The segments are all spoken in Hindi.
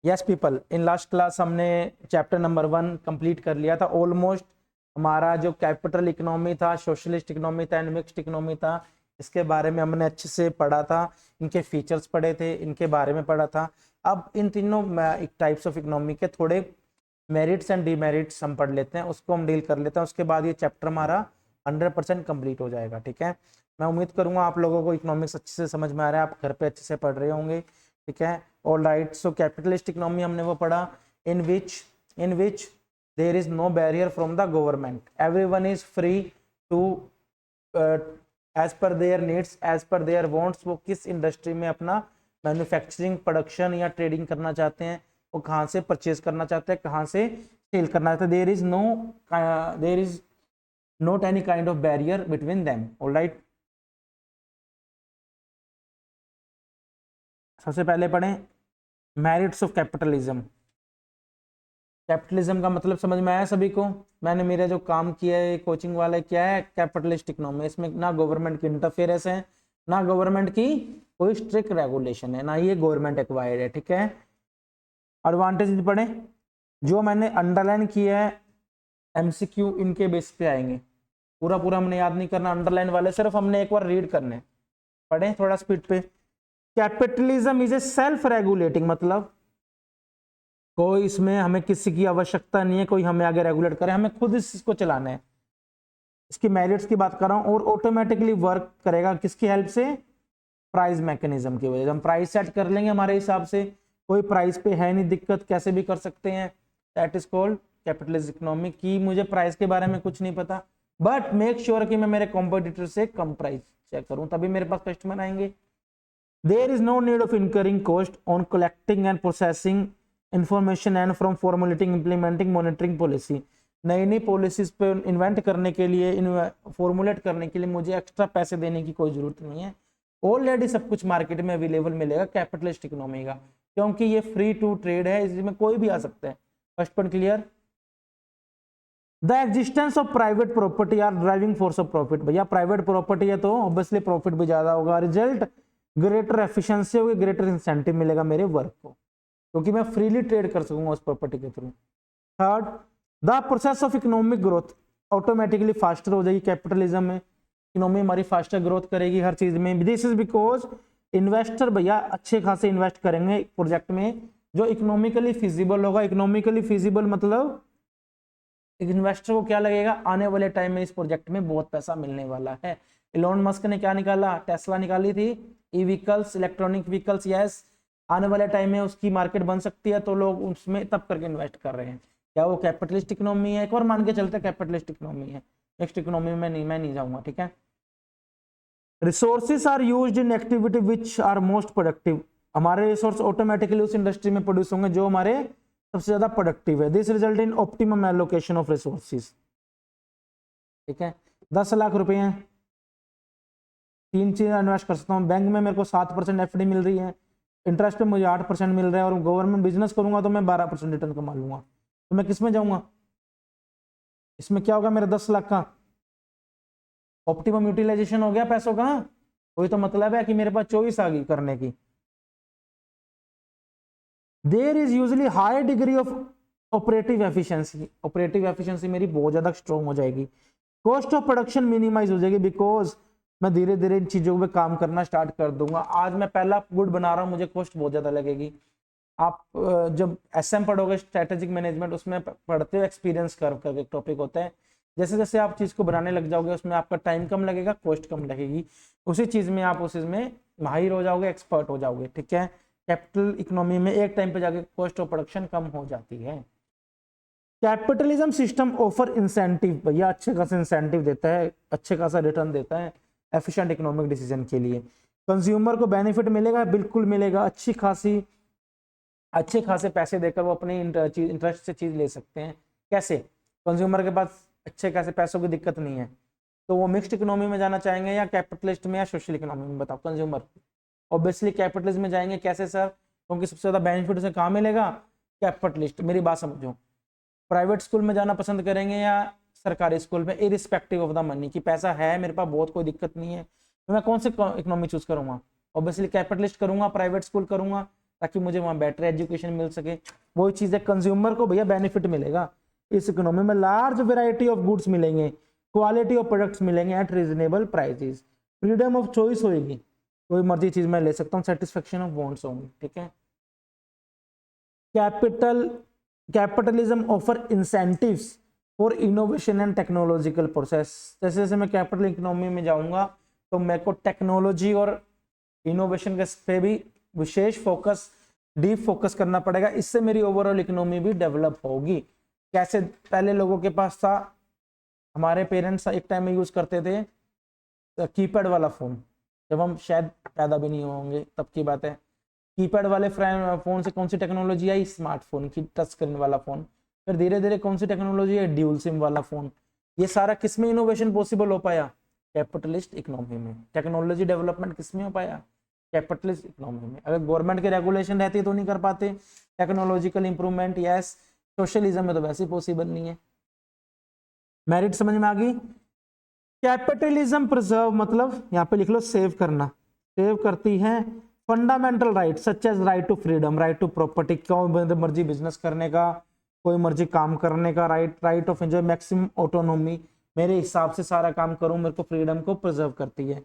Yes people, in last class हमने चैप्टर नंबर 1 कंप्लीट कर लिया था ऑलमोस्ट। हमारा जो कैपिटल इकोनॉमी था, सोशलिस्ट इकोनॉमी था एंड मिक्स्ड इकोनॉमी था, इसके बारे में हमने अच्छे से पढ़ा था, इनके फीचर्स पढ़े थे, इनके बारे में पढ़ा था। अब इन तीनों टाइप्स ऑफ इकोनॉमी के थोड़े मेरिट्स एंड डीमेरिट्स हम पढ़ लेते हैं, उसको हम डील कर लेते हैं। उसके बाद ये चैप्टर हमारा 100% कंप्लीट हो जाएगा। ठीक है, मैं उम्मीद करूंगा आप लोगों को इकोनॉमिक्स अच्छे से समझ में आ रहा है, आप घर पे अच्छे से पढ़ रहे होंगे। ठीक है, all right. So capitalist economy हमने वो पढ़ा in which there is no barrier from the government, everyone is free to as per their needs, as per their wants. वो किस इंडस्ट्री में अपना मैन्युफैक्चरिंग, प्रोडक्शन या ट्रेडिंग करना चाहते हैं, वो कहाँ से परचेज करना चाहते हैं, कहाँ से सेल करना चाहते हैं। There is not any kind of barrier between them. All right, सबसे पहले पढ़ें मेरिट्स ऑफ कैपिटलिज्म। कैपिटलिज्म का मतलब समझ में आया सभी को? मैंने मेरा जो काम किया है कोचिंग वाला, क्या है? Capitalist economy. इसमें ना गवर्नमेंट की इंटरफेरेंस है, ना गवर्नमेंट की कोई स्ट्रिक्ट रेगुलेशन है, ना ये गवर्नमेंट एक्वायर्ड है। ठीक है, एडवांटेज पढ़े जो मैंने अंडरलाइन किया है, एमसीक्यू इनके बेस पे आएंगे। पूरा पूरा हमने याद नहीं करना, अंडरलाइन वाले सिर्फ हमने एक बार रीड करने। पढ़े थोड़ा स्पीड पे। Capitalism is a self regulating, मतलब कोई इसमें हमें किसी की आवश्यकता नहीं है, कोई हमें आगे रेगुलेट करे, हमें खुद इसको चलाना है। इसकी मेरिट्स की बात कर रहा हूं, और ऑटोमेटिकली वर्क करेगा किसकी हेल्प से? प्राइस मैकेनिज्म की वजह से। हम प्राइस सेट कर लेंगे हमारे हिसाब से, कोई प्राइस पे है नहीं दिक्कत, कैसे भी कर सकते हैं। That is called capitalist economy. की मुझे प्राइस के बारे में कुछ नहीं पता, बट मेक श्योर कि मैं मेरे कॉम्पिटिटर से कम प्राइस चेक करूं, तभी मेरे पास कस्टमर आएंगे। There is no need of incurring cost on collecting and processing information and from formulating implementing monitoring policy. नई नई पॉलिसीज पे इन्वेंट करने के लिए, फॉर्मुलेट करने के लिए मुझे एक्स्ट्रा पैसे देने की कोई जरूरत नहीं है। ऑलरेडी सब कुछ मार्केट में अवेलेबल मिलेगा कैपिटलिस्ट इकोनॉमी का, क्योंकि ये फ्री टू ट्रेड है, इसमें कोई भी आ सकता है। First point clear. The existence of private property are driving force of profit. भैया प्राइवेट प्रॉपर्टी है तो ऑब्वियसली प्रॉफिट भी ज्यादा होगा। रिजल्ट ग्रेटर एफिशिएंसी होगी, ग्रेटर इंसेंटिव मिलेगा मेरे वर्क को, क्योंकि मैं फ्रीली ट्रेड कर सकूंगा उस प्रॉपर्टी के through. Third, the process of economic growth automatically faster हो जाएगी कैपिटलिज्म में। इकोनॉमी हमारी फास्टर ग्रोथ करेगी हर चीज में। दिस इज बिकॉज इन्वेस्टर भैया अच्छे खासे इन्वेस्ट करेंगे प्रोजेक्ट में जो इकोनॉमिकली फिजिबल होगा। इकोनॉमिकली फिजिबल मतलब इन्वेस्टर को क्या लगेगा, आने वाले टाइम में इस प्रोजेक्ट में बहुत पैसा मिलने वाला है। इलोन मस्क ने क्या निकाला? टेस्ला निकाली थी, ई व्हीकल्स, इलेक्ट्रॉनिक व्हीकल्स। यस, आने वाले टाइम में उसकी मार्केट बन सकती है, तो लोग उसमें तब करके इन्वेस्ट कर रहे हैं। क्या वो कैपिटलिस्ट इकोनॉमी है? एक और मान के चलते कैपिटलिस्ट इकोनॉमी है। नेक्स्ट इकोनॉमी में मैं नहीं जाऊंगा। ठीक है, resources are used in activity which are most productive. हमारे रिसोर्स ऑटोमेटिकली उस इंडस्ट्री में प्रोड्यूस होंगे जो हमारे सबसे ज्यादा प्रोडक्टिव है। This result in optimum allocation of resources. ठीक है, 10 लाख रुपए हैं, 3 चीजें इन्वेस्ट कर सकता हूँ। बैंक में मेरे को 7% एफडी मिल रही है, इंटरेस्ट पे मुझे 8% मिल रहा है, और गवर्नमेंट बिजनेस करूंगा तो मैं 12% रिटर्न कमा लूंगा। तो मैं किसमें जाऊंगा? इसमें क्या होगा मेरा 10 लाख का ऑप्टिमम यूटिलाइजेशन हो गया पैसों का। वही तो मतलब है कि मेरे पास चॉइस आ गई करने की। There is usually high degree of operative efficiency. Operative efficiency मेरी बहुत ज्यादा स्ट्रॉन्ग हो जाएगी। कॉस्ट ऑफ प्रोडक्शन मिनिमाइज हो जाएगी, बिकॉज मैं धीरे धीरे इन चीजों पे काम करना स्टार्ट कर दूंगा। आज मैं पहला गुड बना रहा हूँ, मुझे कॉस्ट बहुत ज्यादा लगेगी। आप जब एसएम पढ़ोगे, स्ट्रेटेजिक मैनेजमेंट, उसमें पढ़ते हो एक्सपीरियंस कर्व करके एक टॉपिक होता है। जैसे जैसे आप चीज को बनाने लग जाओगे, उसमें आपका टाइम कम लगेगा, कॉस्ट कम लगेगी, उसी चीज में आप उस में माहिर हो जाओगे, एक्सपर्ट हो जाओगे। ठीक है, कैपिटल इकोनॉमी में एक टाइम पे जाके कॉस्ट ऑफ प्रोडक्शन कम हो जाती है। कैपिटलिज्म सिस्टम ऑफर इंसेंटिव, भैया अच्छे खासा इंसेंटिव देता है, अच्छे खासा रिटर्न देता है एफिशिएंट इकोनॉमिक डिसीजन के लिए। कंज्यूमर को बेनिफिट मिलेगा, बिल्कुल मिलेगा। अच्छे खासे पैसे देकर वो अपने इंटरेस्ट से चीज ले सकते हैं। कैसे? कंज्यूमर के पास अच्छे खासे पैसों की दिक्कत नहीं है, तो वो मिक्स्ड इकोनॉमी में जाना चाहेंगे या कैपिटलिस्ट में या सोशल इकोनॉमी में? बताओ। कंज्यूमर ऑब्वियसली कैपिटलिस्ट में जाएंगे। कैसे सर? क्योंकि सबसे ज्यादा बेनिफिट उसे कहाँ मिलेगा? कैपिटलिस्ट। मेरी बात समझो, प्राइवेट स्कूल में जाना पसंद करेंगे या सरकारी स्कूल में? इरिस्पेक्टिव ऑफ द मनी, कि पैसा है मेरे पास बहुत, कोई दिक्कत नहीं है, तो मैं कौन से इकोनॉमी चूज करूंगा? ऑब्वियसली कैपिटलिस्ट करूंगा, प्राइवेट स्कूल करूंगा, ताकि मुझे वहां बेटर एजुकेशन मिल सके। वही चीज है, कंज्यूमर को भैया बेनिफिट मिलेगा इस इकोनॉमी में, लार्ज वेराइटी ऑफ गुड्स मिलेंगे, क्वालिटी ऑफ प्रोडक्ट्स मिलेंगे eight reasonable prices, freedom of choice होगी, कोई मर्जी चीज मैं ले सकता हूँ, सेटिस्फेक्शन ऑफ वांट्स होंगे, ठीक है। Capitalism offer incentives for innovation and technological process. जैसे जैसे मैं कैपिटल इकोनॉमी में जाऊंगा तो मेरे को टेक्नोलॉजी और इनोवेशन के पे भी विशेष फोकस, डीप फोकस करना पड़ेगा, इससे मेरी ओवरऑल इकोनॉमी भी डेवलप होगी। कैसे, पहले लोगों के पास था, हमारे पेरेंट्स एक टाइम में यूज करते थे कीपैड वाला फोन, जब हम शायद पैदा भी नहीं होंगे तब की बात है। कीपैड वाले फोन से कौन सी टेक्नोलॉजी आई, स्मार्टफोन की, टच स्क्रीन वाला फोन। फिर धीरे धीरे कौन सी टेक्नोलॉजी है, ड्यूल सिम वाला फोन। ये सारा किसमें इनोवेशन पॉसिबल हो पाया, कैपिटलिस्ट इकोनॉमी में। टेक्नोलॉजी डेवलपमेंट किसमें हो पाया, कैपिटलिस्ट इकोनॉमी में। अगर गवर्नमेंट के रेगुलेशन रहती तो नहीं कर पाते टेक्नोलॉजिकल इंप्रूवमेंट। यस, सोशलिज्म में तो वैसे पॉसिबल नहीं है। मेरिट समझ में आ गई। कैपिटलिज्म प्रिजर्व मतलब यहाँ पे लिख लो सेव करना, सेव करती है fundamental right such as right to freedom, right to property, कोई मर्जी बिजनेस करने का, कोई मर्जी काम करने का right, right of enjoy maximum autonomy, मेरे हिसाब से सारा काम करूं, मेरे को फ्रीडम को प्रिजर्व करती है।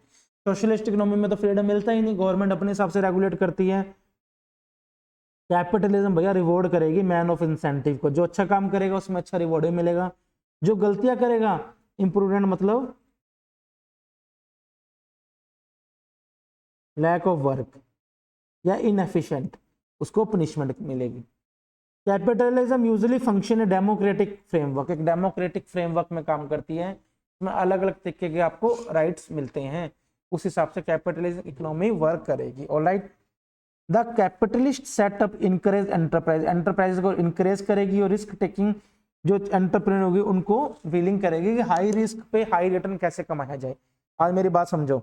सोशलिस्ट इकोनॉमी में तो फ्रीडम मिलता ही नहीं, गवर्नमेंट अपने हिसाब से रेगुलेट करती है। कैपिटलिज्म भैया रिवॉर्ड करेगी मैन ऑफ इंसेंटिव को, जो अच्छा काम करेगा उसमें अच्छा रिवॉर्ड ही मिलेगा, जो गलतियां करेगा, इंप्रूवमेंट मतलब लैक ऑफ वर्क या इनएफिशिएंट, उसको पनिशमेंट मिलेगी। Capitalism usually function democratic framework, एक डेमोक्रेटिक फ्रेमवर्क में काम करती है, इसमें अलग अलग तरीके के आपको राइट्स मिलते हैं, उस हिसाब से कैपिटलिज्म इकोनॉमी वर्क करेगी। Alright, the capitalist setup encourage enterprise, enterprise को इनकरेज करेगी और रिस्क टेकिंग जो एंटरप्रेन्योर होगी उनको विलिंग करेगी कि हाई रिस्क पे हाई रिटर्न कैसे कमाया जाए। आज मेरी बात समझो,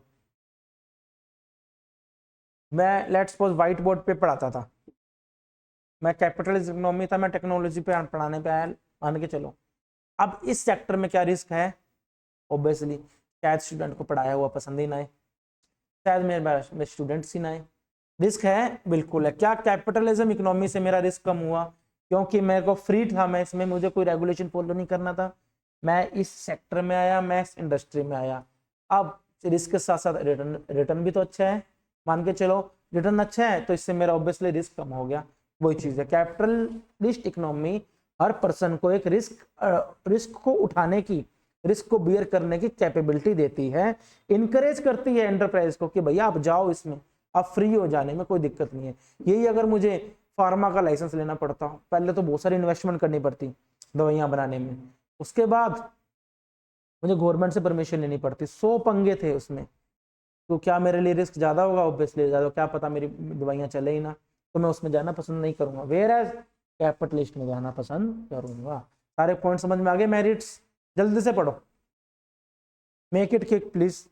मैं लेट्स सपोज व्हाइट बोर्ड पे पढ़ाता था, मैं कैपिटलिस्ट इकोनॉमी था, मैं टेक्नोलॉजी पे पढ़ाने पे आया, मान के चलो। अब इस सेक्टर में क्या रिस्क है, ऑब्वियसली शायद स्टूडेंट को पढ़ाया हुआ पसंद ही ना आए, शायद मेरे स्टूडेंट्स ही ना आए, रिस्क है, बिल्कुल है। क्या कैपिटलिज्म इकोनॉमी से मेरा रिस्क कम हुआ, क्योंकि मेरे को फ्री था, मैं इसमें, मुझे कोई रेगुलेशन फॉलो नहीं करना था, मैं इस सेक्टर में आया, मैं इस इंडस्ट्री में आया। अब रिस्क के साथ साथ रिटर्न, रिटर्न भी तो अच्छा है, मान के चलो रिटर्न अच्छा है तो इससे मेरा ऑब्वियसली रिस्क कम हो गया। वही चीज है, कैपिटलिस्ट इकोनॉमी हर पर्सन को एक रिस्क को उठाने की, रिस्क को बियर करने की कैपेबिलिटी देती है, इनकरेज करती है एंटरप्राइज को कि भैया आप जाओ इसमें, आप फ्री हो जाने में कोई दिक्कत नहीं है। यही अगर मुझे फार्मा का लाइसेंस लेना पड़ता, पहले तो बहुत सारी इन्वेस्टमेंट करनी पड़ती दवाइयां बनाने में, उसके बाद मुझे गवर्नमेंट से परमिशन लेनी पड़ती, 100 पंगे थे उसमें। तो क्या मेरे लिए रिस्क ज्यादा होगा, ऑब्वियसली ज्यादा, क्या पता मेरी दवाइयां चले ही ना, तो मैं उसमें जाना पसंद नहीं करूंगा, वेयर एज कैपिटलिस्ट में जाना पसंद करूंगा। सारे पॉइंट समझ में आ गए। मेरिट्स जल्दी से पढ़ो, मेक इट क्विक प्लीज।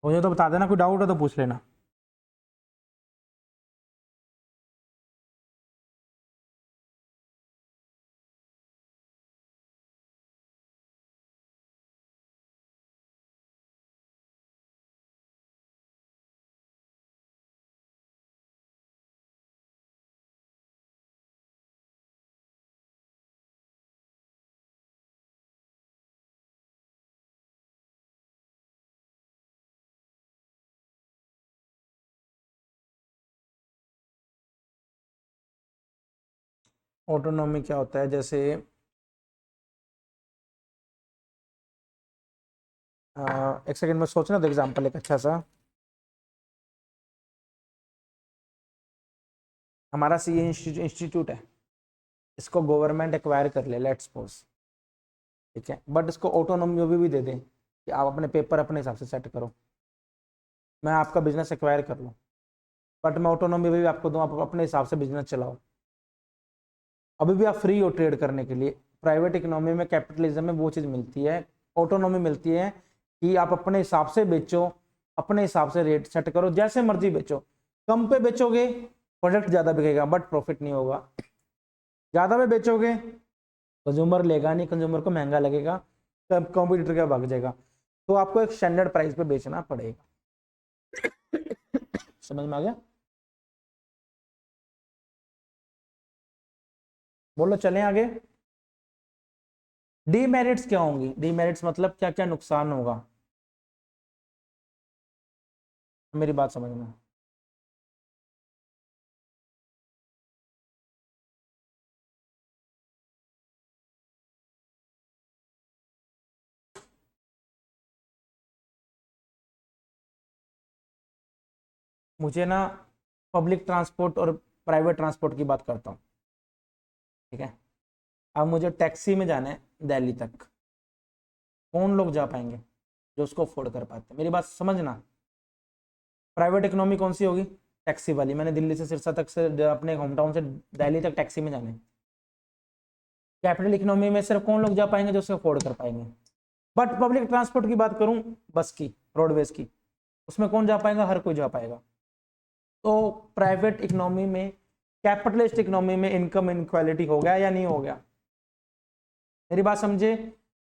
मुझे तो बता देना, कोई डाउट है तो पूछ लेना। ऑटोनॉमी क्या होता है, जैसे एक सेकंड में सोचना, तो एग्जांपल एक अच्छा सा, हमारा सी इंस्टीट्यूट है, इसको गवर्नमेंट एक्वायर कर ले, लेट्स सपोज, ठीक है, बट इसको ऑटोनॉमी भी दे दे कि आप अपने पेपर अपने हिसाब से सेट करो, मैं आपका बिजनेस एक्वायर कर लूँ, बट मैं ऑटोनॉमी भी आपको दूँ, आप अपने हिसाब से बिजनेस चलाओ, अभी भी आप फ्री हो ट्रेड करने के लिए। प्राइवेट इकोनॉमी में, कैपिटलिज्म में वो चीज़ मिलती है, ऑटोनॉमी मिलती है कि आप अपने हिसाब से बेचो, अपने हिसाब से रेट सेट करो, जैसे मर्जी बेचो, कम पे बेचोगे प्रोडक्ट ज़्यादा बिकेगा बट प्रॉफिट नहीं होगा, ज़्यादा पे बेचोगे कंज्यूमर लेगा नहीं, कंज्यूमर को महंगा लगेगा, तब कॉम्पिटिटर का भाग जाएगा, तो आपको एक स्टैंडर्ड प्राइस पे बेचना पड़ेगा। समझ में आ गया? बोलो चलें आगे। डीमेरिट्स क्या होंगी? डीमेरिट्स मतलब क्या क्या नुकसान होगा, मेरी बात समझना। मुझे ना पब्लिक ट्रांसपोर्ट और प्राइवेट ट्रांसपोर्ट की बात करता हूँ, ठीक है। अब मुझे टैक्सी में जाना है दिल्ली तक, कौन लोग जा पाएंगे? जो उसको अफोर्ड कर पाते हैं, मेरी बात समझना। प्राइवेट इकोनॉमी कौन सी होगी? टैक्सी वाली। मैंने दिल्ली से सिरसा तक से, अपने होम टाउन से दिल्ली तक टैक्सी में जाना है। कैपिटल इकोनॉमी में सिर्फ कौन लोग जा पाएंगे? जो उसे अफोर्ड कर पाएंगे। बट पब्लिक ट्रांसपोर्ट की बात करूं, बस की, रोडवेज की, उसमें कौन जा पाएगा? हर कोई जा पाएगा। तो प्राइवेट इकोनॉमी में, कैपिटलिस्ट इकोनॉमी में इनकम इनक्वालिटी हो गया या नहीं हो गया? मेरी बात समझे।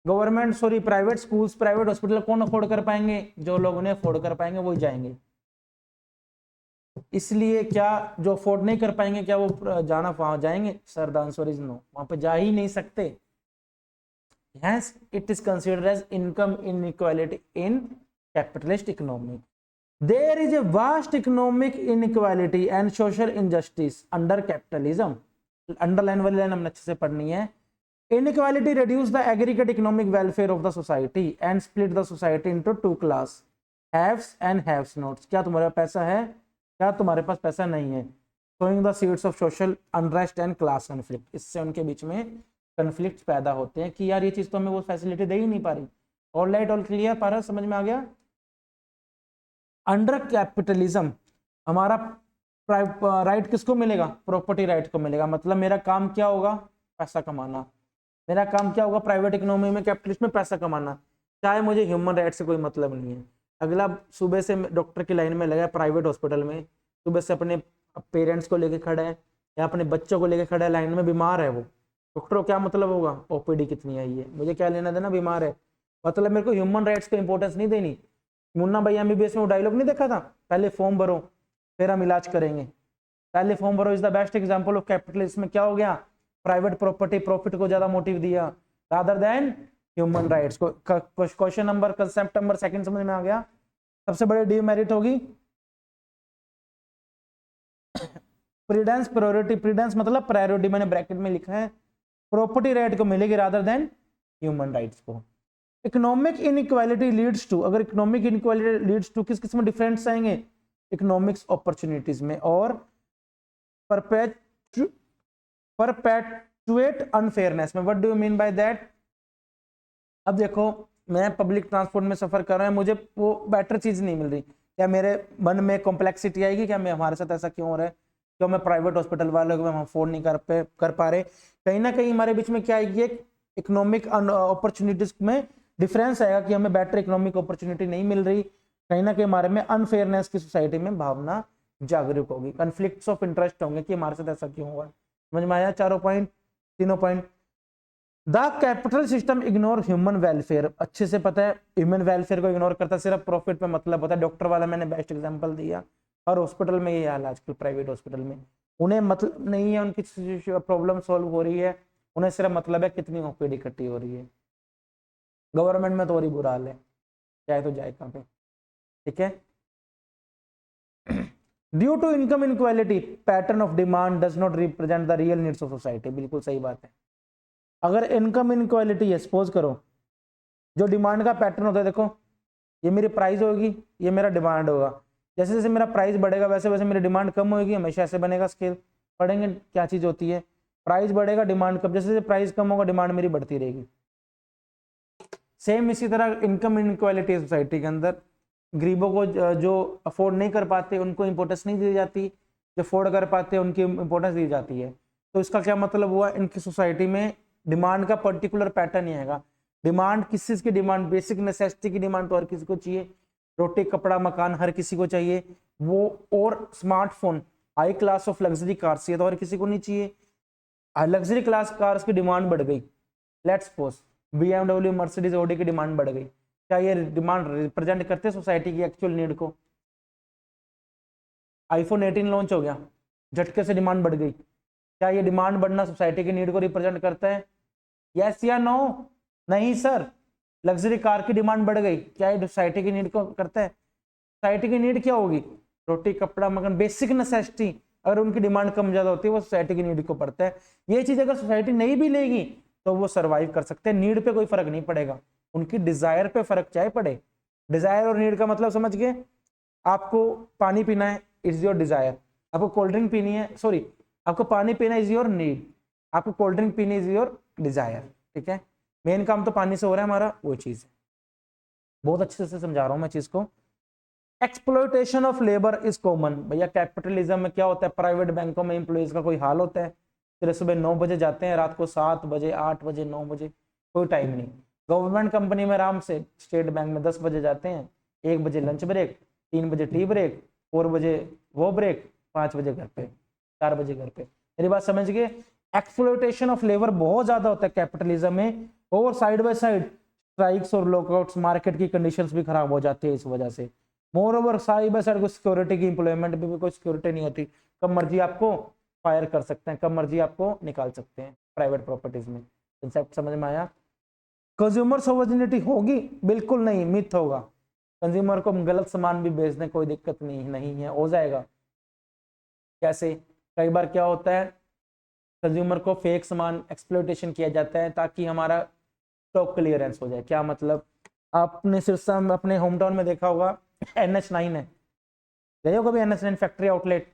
Government, sorry, private schools, private hospital कौन अफोर्ड कर पाएंगे? जो लोग उन्हें अफोर्ड कर पाएंगे वही जाएंगे। इसलिए क्या जो अफोर्ड नहीं कर पाएंगे, क्या वो जाना वहां जाएंगे? Sir the answer is no, वहां पे जा ही नहीं सकते। Hence, it is considered as income inequality in capitalist economy. There is a vast economic inequality and social injustice under capitalism. Underline वाली लाइन हमने अच्छे से पढ़नी है। Inequality reduce the aggregate economic welfare of the society and split the society into two class, haves and haves nots. क्या तुम्हारे पास पैसा है, क्या तुम्हारे पास पैसा नहीं है? Sowing the seeds of social unrest and class conflict. इससे उनके बीच में कन्फ्लिक्ट पैदा होते हैं कि यार ये चीज तो हमें वो फैसिलिटी दे ही नहीं पा रही। ऑल राइट, ऑल क्लियर, पारा समझ में आ गया? अंडर कैपिटलिज्म हमारा राइट किसको मिलेगा? प्रॉपर्टी राइट को मिलेगा। मतलब मेरा काम क्या होगा? पैसा कमाना। मेरा काम क्या होगा? प्राइवेट इकोनॉमी में, कैपिटलिस्ट में पैसा कमाना, चाहे मुझे ह्यूमन राइट से कोई मतलब नहीं है। अगला सुबह से डॉक्टर की लाइन में लगा है प्राइवेट हॉस्पिटल में, सुबह से अपने पेरेंट्स को लेके खड़ा है या अपने बच्चों को लेके खड़ा है, लाइन में बीमार है वो, डॉक्टर को क्या मतलब होगा? ओपीडी कितनी आई है, मुझे क्या लेना देना, बीमार है। मतलब मेरे को ह्यूमन राइट्स को इंपॉर्टेंस नहीं देनी। मुन्ना भाई एमबीबीएस में वो डायलॉग नहीं देखा था, पहले फॉर्म भरो फिर हम इलाज करेंगे। पहले फॉर्म भरो is the best example of capitalism में क्या हो गया? प्राइवेट प्रॉपर्टी, प्रॉफिट को ज्यादा मोटिव दिया रादर देन ह्यूमन राइट्स को। Question number, concept number second समझ में आ गया? सबसे बड़ी डीमेरिट होगी प्रीडेंस प्रायोरिटी। प्रीडेंस मतलब प्रायोरिटी, मैंने ब्रैकेट में लिखा है, प्रॉपर्टी राइट को मिलेगी रादर देन ह्यूमन राइट्स को। इकोनॉमिक इनइक्वालिटी लीड्स टू, अगर इकोनॉमिक इनइक्वालिटी लीड्स टू, किस किस में डिफरेंस आएंगे? इकोनॉमिक्स अपॉर्चुनिटीज में, और परपेचुएट अनफेयरनेस में। What do you mean by that? अब देखो, मैं पब्लिक ट्रांसपोर्ट में सफर कर रहा हूं, मुझे वो बेटर चीज नहीं मिल रही, क्या मेरे मन में कॉम्प्लेक्सिटी आएगी? क्या मैं, हमारे साथ ऐसा क्यों हो रहा है? क्यों मैं प्राइवेट हॉस्पिटल वालों को हम अफोर्ड नहीं कर पा रहे? कहीं ना कहीं हमारे बीच में क्या आएगी? एक इकोनॉमिक अपॉर्चुनिटीज में डिफरेंस आएगा कि हमें बेटर इकोनॉमिक अपॉर्चुनिटी नहीं मिल रही। कहीं ना कहीं हमारे में अनफेयरनेस की सोसाइटी में भावना जागरूक होगी, कन्फ्लिक्ट्स ऑफ इंटरेस्ट होंगे कि हमारे साथ ऐसा क्यों हुआ। समझ में आया चारों पॉइंट, तीनों point? The capital system ignore human welfare, अच्छे से पता है ह्यूमन वेलफेयर को इग्नोर करता है, सिर्फ प्रॉफिट पे मतलब होता है। डॉक्टर वाला मैंने बेस्ट एग्जांपल दिया, और हॉस्पिटल में ये हाल आजकल, प्राइवेट हॉस्पिटल में उन्हें मतलब नहीं है उनकी प्रॉब्लम सॉल्व हो रही है, उन्हें सिर्फ मतलब है कितनी ओपीडी इकट्ठी हो रही है। गवर्नमेंट में तो और ही बुरा हाल है, चाहे तो जाए कहाँ पे, ठीक है। Due to income inequality, pattern of demand does not represent the real needs of society. बिल्कुल सही बात है। अगर इनकम इनक्वालिटी है, सपोज करो जो डिमांड का पैटर्न होता है, देखो ये मेरी प्राइस होगी, ये मेरा डिमांड होगा। जैसे जैसे मेरा प्राइस बढ़ेगा वैसे वैसे मेरी डिमांड कम होगी, हमेशा ऐसे बनेगा स्केल। पढ़ेंगे क्या चीज़ होती है, प्राइस बढ़ेगा डिमांड कम, जैसे जैसे प्राइस कम होगा डिमांड मेरी बढ़ती रहेगी। सेम इसी तरह इनकम इनक्वालिटी सोसाइटी के अंदर, गरीबों को जो अफोर्ड नहीं कर पाते उनको इंपॉर्टेंस नहीं दी जाती, जो अफोर्ड कर पाते हैं उनकी इंपॉर्टेंस दी जाती है। तो इसका क्या मतलब हुआ, इनकी सोसाइटी में डिमांड का पर्टिकुलर पैटर्न ही आएगा। डिमांड किस चीज की डिमांड, बेसिक नेसेसिटी की डिमांड तो हर किसी को चाहिए, रोटी कपड़ा मकान हर किसी को चाहिए वो, और smartphone high class of luxury cars चाहिए तो हर किसी को नहीं चाहिए। लग्जरी क्लास कार्स की डिमांड बढ़ गई, let's suppose BMW Mercedes Audi की डिमांड बढ़ गई, क्या ये डिमांड रिप्रेजेंट करते सोसाइटी की एक्चुअल नीड को? आईफोन 18 लॉन्च हो गया, झटके से डिमांड बढ़ गई, क्या ये डिमांड बढ़ना सोसाइटी की नीड को रिप्रेजेंट करता है? यस या नो? नहीं सर। लग्जरी कार की डिमांड बढ़ गई, क्या ये सोसाइटी की नीड को करता है? सोसाइटी की नीड क्या होगी, रोटी कपड़ा मकान, बेसिक नेसेसिटी। अगर उनकी डिमांड कम ज्यादा होती है वो सोसाइटी की नीड को पड़ता है। ये चीज अगर सोसाइटी नहीं भी लेगी तो वो सरवाइव कर सकते हैं, नीड पे कोई फर्क नहीं पड़ेगा, उनकी डिजायर पे फर्क चाहे पड़े। डिजायर और नीड का मतलब समझ गए? आपको पानी पीना है, इज योर डिजायर। आपको कोल्ड ड्रिंक पीनी है, सॉरी, आपको पानी पीना इज योर नीड, आपको कोल्ड ड्रिंक पीनी इज योर डिजायर। ठीक है, मेन काम तो पानी से हो रहा है हमारा, वो चीज है। बहुत अच्छे से समझा रहा हूं मैं चीज को। Exploitation of labour is common. भैया कैपिटलिज्म में क्या होता है, प्राइवेट बैंकों में एम्प्लॉइज का कोई हाल होता है, फिर सुबह 9 बजे जाते हैं, रात को 7 बजे 8 बजे 9 बजे, कोई टाइम नहीं। गवर्नमेंट कंपनी में आराम से, स्टेट बैंक में 10 बजे जाते हैं, 1 बजे लंच ब्रेक, 3 बजे टी ब्रेक, 4 बजे वो ब्रेक, 5 बजे घर पे, 4 बजे घर पे। मेरी बात समझ गए? एक्सप्लॉयटेशन ऑफ लेबर बहुत ज्यादा होता है कैपिटलिज्म में, और साइड बाय साइड स्ट्राइक्स और लॉकआउट्स, मार्केट की कंडीशंस भी खराब हो जाती है इस वजह से। More over side by side कोई सिक्योरिटी की, एम्प्लॉयमेंट भी कोई सिक्योरिटी नहीं होती, कब मर्जी आपको फायर कर सकते हैं, कब मर्जी आपको निकाल सकते हैं प्राइवेट प्रॉपर्टीज में। कंसेप्ट समझ में आया? कंज्यूमर सोवर्निटी होगी? बिल्कुल नहीं, मिथ होगा। कंज्यूमर को गलत सामान भी बेच दें कोई दिक्कत नहीं है, हो जाएगा। कैसे? कई बार क्या होता है, कंज्यूमर को फेक सामान एक्सप्लॉयटेशन किया जाता है ताकि हमारा स्टॉक क्लियरेंस हो जाए। क्या मतलब, आपने सिरसा में अपने होम टाउन में देखा होगा NH9 है, गए हो कभी NH9 फैक्ट्री आउटलेट?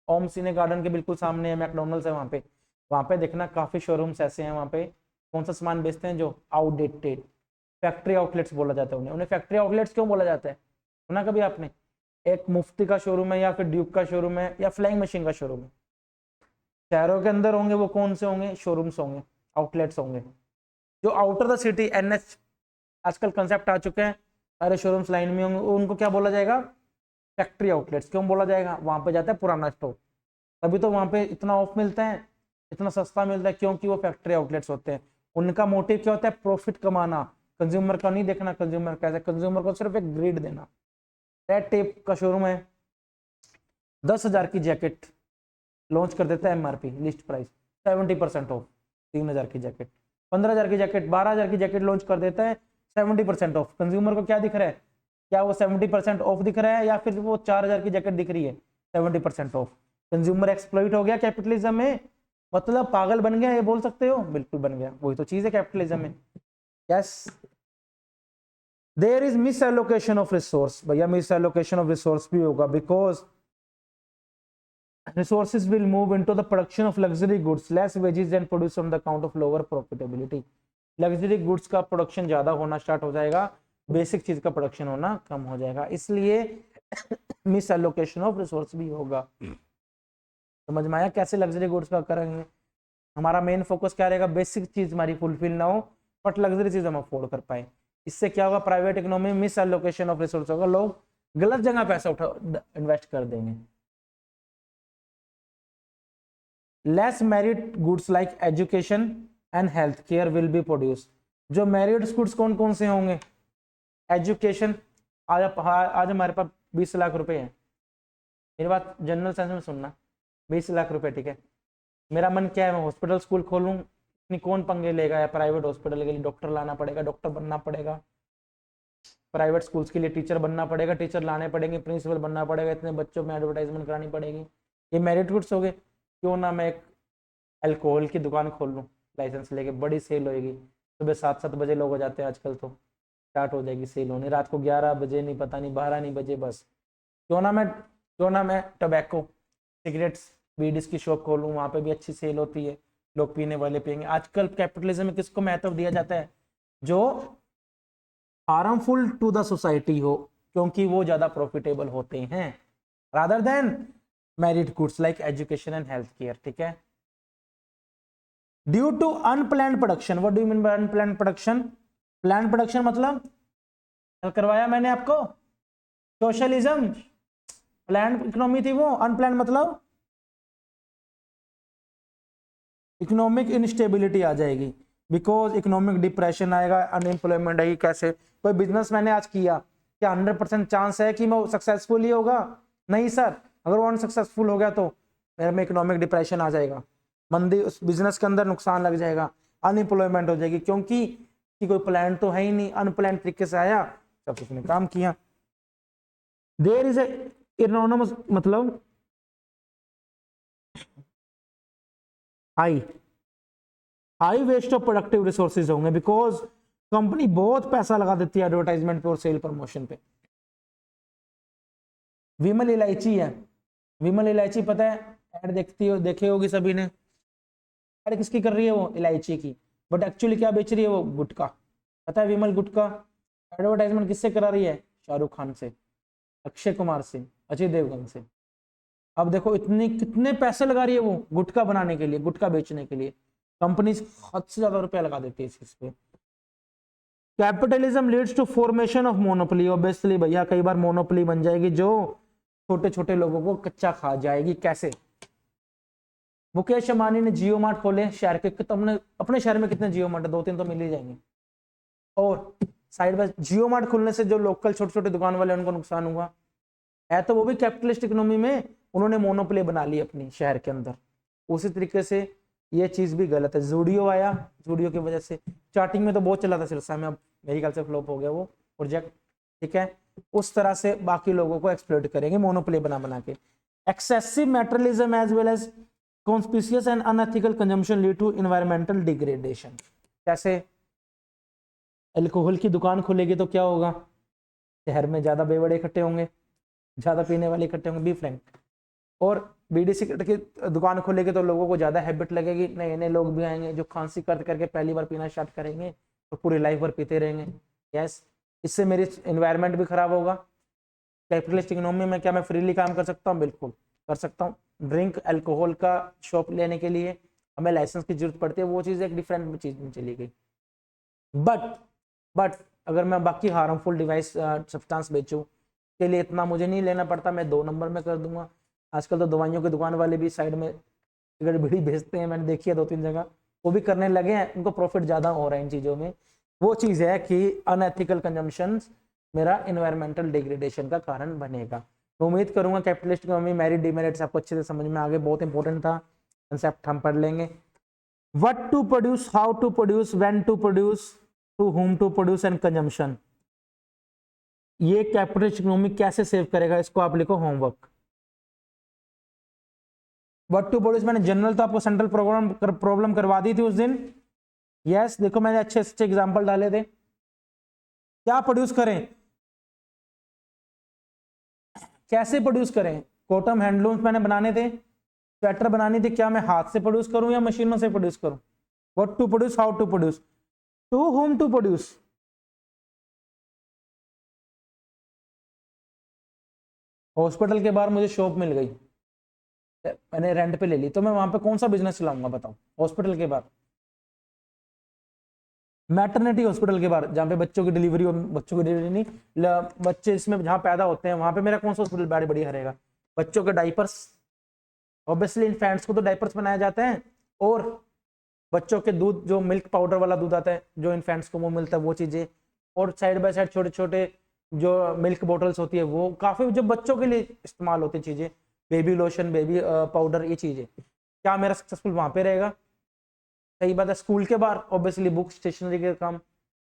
ओम सिने गार्डन के बिल्कुल सामने मैकडोनल्ड्स है, वहाँ पे देखना काफी शोरूम्स ऐसे हैं, वहाँ पे कौन सा सामान बेचते हैं जो आउटडेटेड, फैक्ट्री आउटलेट्स बोला जाता है उन्हें फैक्ट्री आउटलेट्स क्यों बोला जाता है, सुना कभी आपने? एक मुफ्ती का शोरूम है, या फिर ड्यूक का शोरूम है, या फ्लाइंग मशीन का शोरूम है, शहरों के अंदर होंगे वो कौन से होंगे? शोरूम्स होंगे, आउटलेट्स होंगे। जो आउटर द सिटी NH आजकल कंसेप्ट आ चुके हैं, सारे शोरूम्स लाइन में होंगे, उनको क्या बोला जाएगा? Factory outlets. क्यों बोला जाएगा? वहां पे जाता है पुराना स्टॉक, तभी तो वहां पे इतना ऑफ मिलता है, इतना सस्ता मिलता है, क्योंकि वो फैक्ट्री आउटलेट्स होते हैं। उनका मोटिव क्या होता है? प्रॉफिट कमाना, कंज्यूमर का नहीं देखना। कंज्यूमर कैसे? कंज्यूमर को सिर्फ एक ग्रिड देना। रेड टेप का शोरूम है, 10,000 की जैकेट लॉन्च कर देता है, MRP लिस्ट प्राइस 70% ऑफ, 3,000 की जैकेट, 15,000 की जैकेट, 12,000 की जैकेट लॉन्च कर देता है 70% ऑफ। कंज्यूमर को क्या दिख रहा है? क्या वो 70% ऑफ दिख रहा है, या फिर वो 4,000 की जैकेट दिख रही है 70% ऑफ? कंज्यूमर एक्सप्लॉइट हो गया कैपिटलिज्म में, मतलब पागल बन गया, ये बोल सकते हो? बिल्कुल बन गया, वही तो चीज है कैपिटलिज्म में। Yes, there is misallocation of resource. भैया मिस एलोकेशन ऑफ रिसोर्स भी होगा, because resources will move into the production of luxury goods, less wages and produce on the account of lower profitability। Luxury goods का प्रोडक्शन ज्यादा होना स्टार्ट हो जाएगा, बेसिक चीज का प्रोडक्शन होना कम हो जाएगा, इसलिए मिस एलोकेशन ऑफ रिसोर्स भी होगा। समझ में आया कैसे लग्जरी गुड्स का करेंगे? हमारा मेन फोकस क्या रहेगा? बेसिक चीज हमारी फुलफिल ना हो बट लग्जरी चीज हम अफोर्ड कर पाए। इससे क्या होगा? Private economy miss allocation of resource होगा, लोग गलत जगह पैसा उठा इन्वेस्ट कर देंगे। Less merit goods like education and health care will be produce. जो मेरिट गुड्स कौन कौन से होंगे? एजुकेशन, आज हमारे पास 20 लाख रुपए हैं, मेरी बात जनरल सेंस में सुनना, 20 लाख रुपए, ठीक है, मेरा मन क्या है? मैं हॉस्पिटल स्कूल खोलूं, इतनी कौन पंगे लेगा? या प्राइवेट हॉस्पिटल के लिए डॉक्टर लाना पड़ेगा, डॉक्टर बनना पड़ेगा, प्राइवेट स्कूल्स के लिए टीचर बनना पड़ेगा, टीचर लाने पड़ेंगे, प्रिंसिपल बनना पड़ेगा, इतने बच्चों में एडवर्टाइजमेंट करानी पड़ेगी, ये मेरिट गुड्स हो गए। क्यों ना मैं एक अल्कोहल की दुकान खोल लूँ, लाइसेंस लेके, बड़ी सेल होएगी, सुबह 7-7 बजे लोग हो जाते हैं आजकल तो, स्टार्ट हो जाएगी सेल होने, रात को 11 बजे नहीं, पता नहीं 12 नहीं बजे, बस क्यों ना मैं टोबैको सिगरेट्स बीडीज की शॉप खोलूँ, वहाँ पे भी अच्छी सेल होती है, लोग पीने वाले पियेंगे। आजकल कैपिटलिज्म में किसको महत्व दिया जाता है? जो हार्मफुल टू द सोसाइटी हो, क्योंकि वो ज्यादा प्रॉफिटेबल होते हैं rather than merit goods like education and health care. ठीक है, due to unplanned production. What do you mean by unplanned production? Plan production मतलब कल करवाया मैंने आपको सोशलिज्म, प्लान इकोनॉमी थी वो। अनप्लान मतलब इकोनॉमिक इनस्टेबिलिटी आ जाएगी, बिकॉज इकोनॉमिक डिप्रेशन आएगा, अनएम्प्लॉयमेंट आएगी। कैसे? कोई बिजनेस मैंने आज किया, क्या 100% चांस है कि वो सक्सेसफुल ही होगा? नहीं सर। अगर वो अनसक्सेसफुल हो गया तो मेरे में इकोनॉमिक डिप्रेशन आ जाएगा, मंदी, उस बिजनेस के अंदर नुकसान लग जाएगा, अनएम्प्लॉयमेंट हो जाएगी, क्योंकि कोई प्लान तो है ही नहीं, अनप्लान तरीके से आया, सब उसने काम किया। देयर इज एनोनमस मतलब high waist of productive resources होंगे, बिकॉज कंपनी बहुत पैसा लगा देती है एडवर्टाइजमेंट पे और सेल प्रमोशन पे। विमल इलायची है, विमल इलायची पता है, ऐड देखे होगी सभी ने। ऐड किसकी कर रही है? वो इलायची की, बट एक्चुअली क्या बेच रही है वो? गुटखा। पता है विमल गुटखा एडवर्टाइजमेंट किससे करा रही है? शाहरुख खान से, अक्षय कुमार से, अजय देवगन से। अब देखो इतने कितने पैसे लगा रही है वो गुटखा बनाने के लिए, गुटखा बेचने के लिए। कंपनी हद से ज्यादा रुपया लगा देती है इस चीज पे। Capitalism leads to formation of monopoly. Obviously भैया कई बार मोनोपोली बन जाएगी जो छोटे छोटे लोगों को कच्चा खा जाएगी। कैसे? मुकेश अंबानी ने जियो मार्ट खोले शहर के, तुमने अपने शहर में कितने जियो मार्ट? 2-3 तो मिल ही जाएंगे। और साइड बाय जियो मार्ट खुलने से जो लोकल छोटे छोटे दुकान वाले उनको नुकसान हुआ है, तो वो भी कैपिटलिस्ट इकोनॉमी में उन्होंने मोनोपोली बना ली अपनी शहर के अंदर। उसी तरीके से ये चीज भी गलत है। जूडियो आया, जूडियो की वजह से स्टार्टिंग में तो बहुत चला था सिरसा में, अब मेरे ख्याल से फ्लॉप हो गया वो प्रोजेक्ट। ठीक है, उस तरह से बाकी लोगों को एक्सप्लॉइट करेंगे मोनोपोली बना बना के। Excessive materialism as well as conspicuous and unethical consumption lead to environmental degradation. कैसे? अल्कोहल की दुकान खुलेगी तो क्या होगा? शहर में ज्यादा बेवड़े इकट्ठे होंगे, ज्यादा पीने वाले इकट्ठे होंगे, बी फ्रैंक। और बीड़ी सिगरेट की दुकान खोलेगी तो लोगों को ज्यादा हैबिट लगेगी, नए नए लोग भी आएंगे जो खांसी करके पहली बार पीना स्टार्ट करेंगे तो पूरी लाइफ भर पीते रहेंगे। यस, इससे मेरी एनवायरनमेंट भी खराब होगा। कैपिटलिस्ट इकोनॉमी में क्या मैं फ्रीली काम कर सकता हूँ? बिल्कुल कर सकता हूँ। ड्रिंक अल्कोहल का शॉप लेने के लिए हमें लाइसेंस की जरूरत पड़ती है, वो चीज़ एक डिफरेंट चीज में चली गई। बट अगर मैं बाकी हार्मफुल डिवाइस सब्सटेंस बेचूं के लिए इतना मुझे नहीं लेना पड़ता, मैं 2 नंबर में कर दूंगा। आजकल तो दवाइयों की दुकान वाले भी साइड में सिगरेट बीड़ी बेचते हैं, मैंने देखी है 2-3 जगह, वो भी करने लगे हैं, उनको प्रॉफिट ज्यादा हो रहा है इन चीजों में। वो चीज है कि अनएथिकल कंजम्पशन मेरा एनवायरमेंटल डिग्रेडेशन का कारण बनेगा। तो उम्मीद करूंगा कैपिटलिस्ट इकोनॉमी मेरिट डिमेरिट्स आपको अच्छे से समझ में आ गए। बहुत इंपॉर्टेंट था कंसेप्ट, हम पढ़ लेंगे। What to produce, how to produce, when to produce, to whom to produce and consumption. ये कैपिटलिस्ट इकोनॉमी कैसे सेव करेगा, इसको आप लिखो होमवर्क। व्हाट टू प्रोड्यूस मैंने जनरल तो आपको सेंट्रल प्रॉब्लम करवा दी थी उस दिन। यस, देखो मैंने अच्छे अच्छे एग्जांपल डाले थे। क्या प्रोड्यूस करें, कैसे प्रोड्यूस करें? कॉटन हैंडलूम्स मैंने बनाने थे, स्वेटर बनानी थी, क्या मैं हाथ से प्रोड्यूस करूं या मशीनों से प्रोड्यूस करूं? What to produce, how to produce, to whom to produce. Hospital के बाहर मुझे शॉप मिल गई, मैंने रेंट पे ले ली, तो मैं वहां पे कौन सा बिजनेस चलाऊंगा बताओ? हॉस्पिटल के बाहर, मैटरनिटी हॉस्पिटल के बाहर जहाँ पे बच्चों की डिलीवरी हो, बच्चों की डिलीवरी नहीं, बच्चे इसमें जहाँ पैदा होते हैं वहां पे मेरा कौन सा हॉस्पिटल बड़ी बढ़िया रहेगा? बच्चों के डाइपर्स, ऑब्वियसली इन्फेंट्स को तो डाइपर्स बनाए जाते हैं, और बच्चों के दूध, जो मिल्क पाउडर वाला दूध आता है जो इन्फेंट्स को वो मिलता है, वो चीजें। और साइड बाय साइड छोटे छोटे जो मिल्क बॉटल्स होती है वो काफी जो बच्चों के लिए इस्तेमाल होती चीजें, बेबी लोशन, बेबी पाउडर, ये चीजें। क्या मेरा सक्सेसफुल वहां पे रहेगा? सही बात है। स्कूल के बाहर ऑब्वियसली बुक, स्टेशनरी के काम,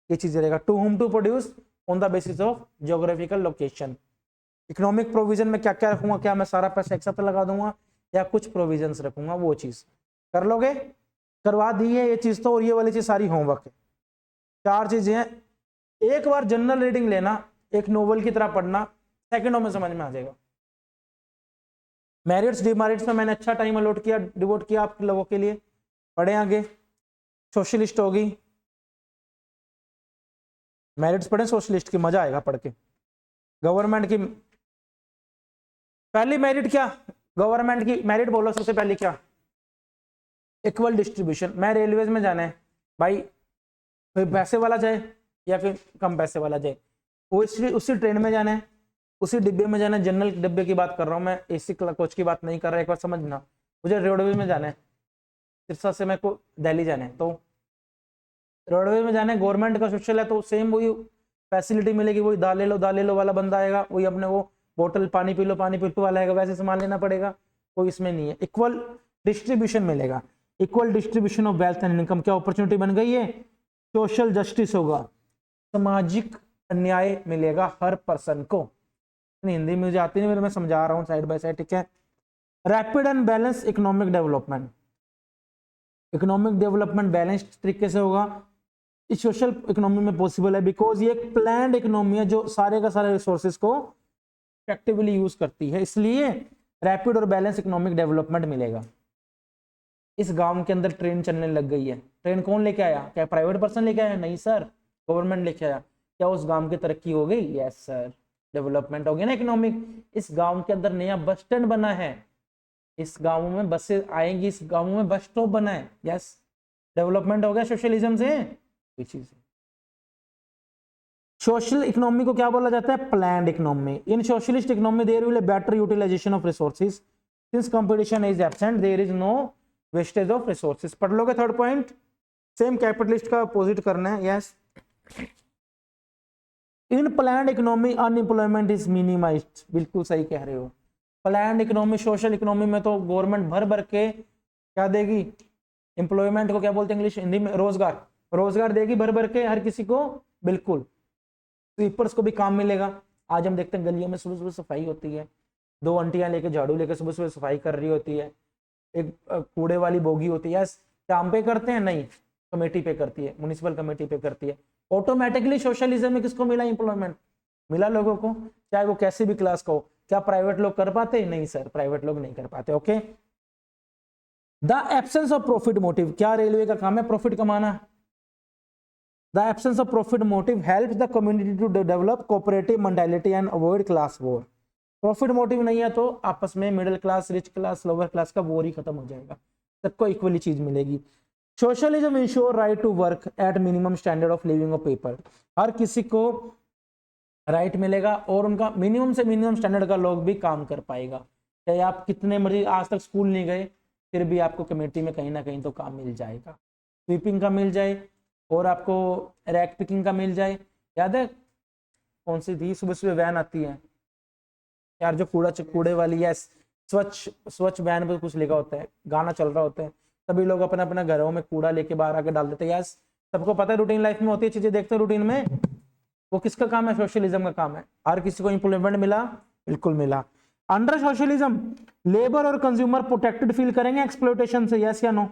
ये चीज रहेगा। To whom to produce on the basis of geographical location. Economic provision में क्या क्या रखूंगा, क्या मैं सारा पैसा एक साथ लगा दूंगा या कुछ प्रोविजंस रखूंगा, वो चीज कर लोगे? करवा दी है ये चीज तो, और ये वाली चीज सारी होमवर्क है। 4 चीजें हैं एक बार जनरल रीडिंग लेना, एक नोवेल की तरह पढ़ना, सेकंडों में समझ में आ जाएगा। मेरिट्स डिमेरिट्स में मैंने अच्छा टाइम अलॉट किया, डिवोट किया आप लोगों के लिए। पढ़े आगे। सोशलिस्ट होगी, मेरिट्स पढ़े सोशलिस्ट की, मजा आएगा पढ़ के। गवर्नमेंट की पहली मेरिट क्या, गवर्नमेंट की मेरिट बोलो सबसे पहले क्या, इक्वल डिस्ट्रीब्यूशन। मैं रेलवेज में जाना है भाई, कोई पैसे वाला जाए या फिर कम पैसे वाला जाए, वो उसी ट्रेन में जाना है, उसी डिब्बे में जाना है। जनरल डिब्बे की बात कर रहा हूँ मैं, एसी कोच की बात नहीं कर रहा, एक बार समझना। मुझे रोडवेज में जाना है, सिरसा से मेरे को दिल्ली जाना है, तो रोडवेज में जाना है, गवर्नमेंट का सोशल है, तो सेम वही फैसिलिटी मिलेगी। वही दाल ले लो वाला बंदा आएगा, वही अपने वो बोतल पानी पी लो वाला आएगा, वैसे सामान लेना पड़ेगा, कोई इसमें नहीं है। इक्वल डिस्ट्रीब्यूशन मिलेगा, equal distribution of wealth and income. क्या अपॉर्चुनिटी बन गई है, सोशल जस्टिस होगा, सामाजिक न्याय मिलेगा हर पर्सन को। हिंदी में मुझे आती नहीं, मैं समझा रहा हूँ साइड बाय साइड, ठीक है। Rapid and balance economic development, economic development balanced तरीके से होगा, इस सोशल इकोनॉमी में पॉसिबल है, बिकॉज ये एक प्लान्ड इकोनॉमी है जो सारे का सारे रिसोर्सेज को इफेक्टिवली यूज करती है, इसलिए रैपिड और बैलेंस इकोनॉमिक डेवलपमेंट मिलेगा। इस गांव के अंदर ट्रेन चलने लग गई है, ट्रेन कौन लेके आया, क्या प्राइवेट पर्सन लेके आया, नहीं सर, गवर्नमेंट लेके आया। क्या उस गांव की तरक्की हो गई, यस सर, डेवलपमेंट हो गया ना इकोनॉमिक। इस गांव के अंदर नया बस स्टैंड बना है, इस गांव में बसें आएंगी, इस गांव में बस स्टॉप बना है, यस, डेवलपमेंट हो गया सोशलिज्म से। कोई चीज सोशल इकोनॉमी को क्या बोला जाता है, planned economy. In socialist economy there will be better utilisation of resources, since competition is absent there is no wastage of resources. पढ़ लोगे थर्ड पॉइंट, सेम कैपिटलिस्ट का अपोजिट करना है, yes. In planned economy unemployment is minimised, बिल्कुल सही कह रहे हो। प्लान्ड इकोनॉमी, सोशल इकोनॉमी में तो गवर्नमेंट भर भर के क्या देगी, एम्प्लॉयमेंट को क्या बोलते हैं इंग्लिश हिंदी में, रोजगार, रोजगार देगी भर भर के हर किसी को, बिल्कुल। स्वीपर्स को भी काम मिलेगा। आज हम देखते हैं गलियों में सुबह सुबह सफाई होती है, दो आंटियां लेके झाड़ू लेके सुबह सुबह सफाई कर रही होती है, एक कूड़े वाली बोगी होती है, क्या हम पे करते हैं, नहीं, कमेटी पे करती है, म्युनिसिपल कमेटी पे करती है। ऑटोमेटिकली सोशलिज्म में किसको मिला, एम्प्लॉयमेंट मिला लोगों को, चाहे वो कैसे भी क्लास का हो। क्या प्राइवेट लोग कर पाते, नहीं सर, प्राइवेट लोग नहीं कर पाते, okay. The absence of profit motive, क्या रेलवे का काम है प्रॉफिट कमाना। The absence of profit motive helps the community to develop cooperative mentality and avoid class war. Profit motive नहीं है तो आपस में middle class, rich class, lower class का वॉर ही खत्म हो जाएगा, सबको इक्वली चीज मिलेगी। Socialism ensure right to work at minimum standard of living of people, हर किसी को राइट मिलेगा और उनका मिनिमम से मिनिमम स्टैंडर्ड का लोग भी काम कर पाएगा। चाहे आप कितने मर्जी आज तक स्कूल नहीं गए, फिर भी आपको कमेटी में कहीं ना कहीं तो काम मिल जाएगा, स्वीपिंग का मिल जाए और आपको रैक पिकिंग का मिल जाए। याद है कौन सी थी, सुबह सुबह वैन आती है यार, जो कूड़े वाली है, स्वच्छ वैन पर कुछ लिखा होता है, गाना चल रहा होता है, सभी लोग अपना अपना घरों में कूड़ा लेके बाहर आके डाल देते हैं। यार सबको पता है रूटीन लाइफ में होती है चीजें, देखते हैं रूटीन में, वो किसका काम है, सोशलिज्म का काम है। हर किसी को एम्प्लॉयमेंट मिला, बिल्कुल मिला। अंडर सोशलिज्म लेबर और कंज्यूमर प्रोटेक्टेड फील करेंगे एक्सप्लॉयटेशन से, यस या नो।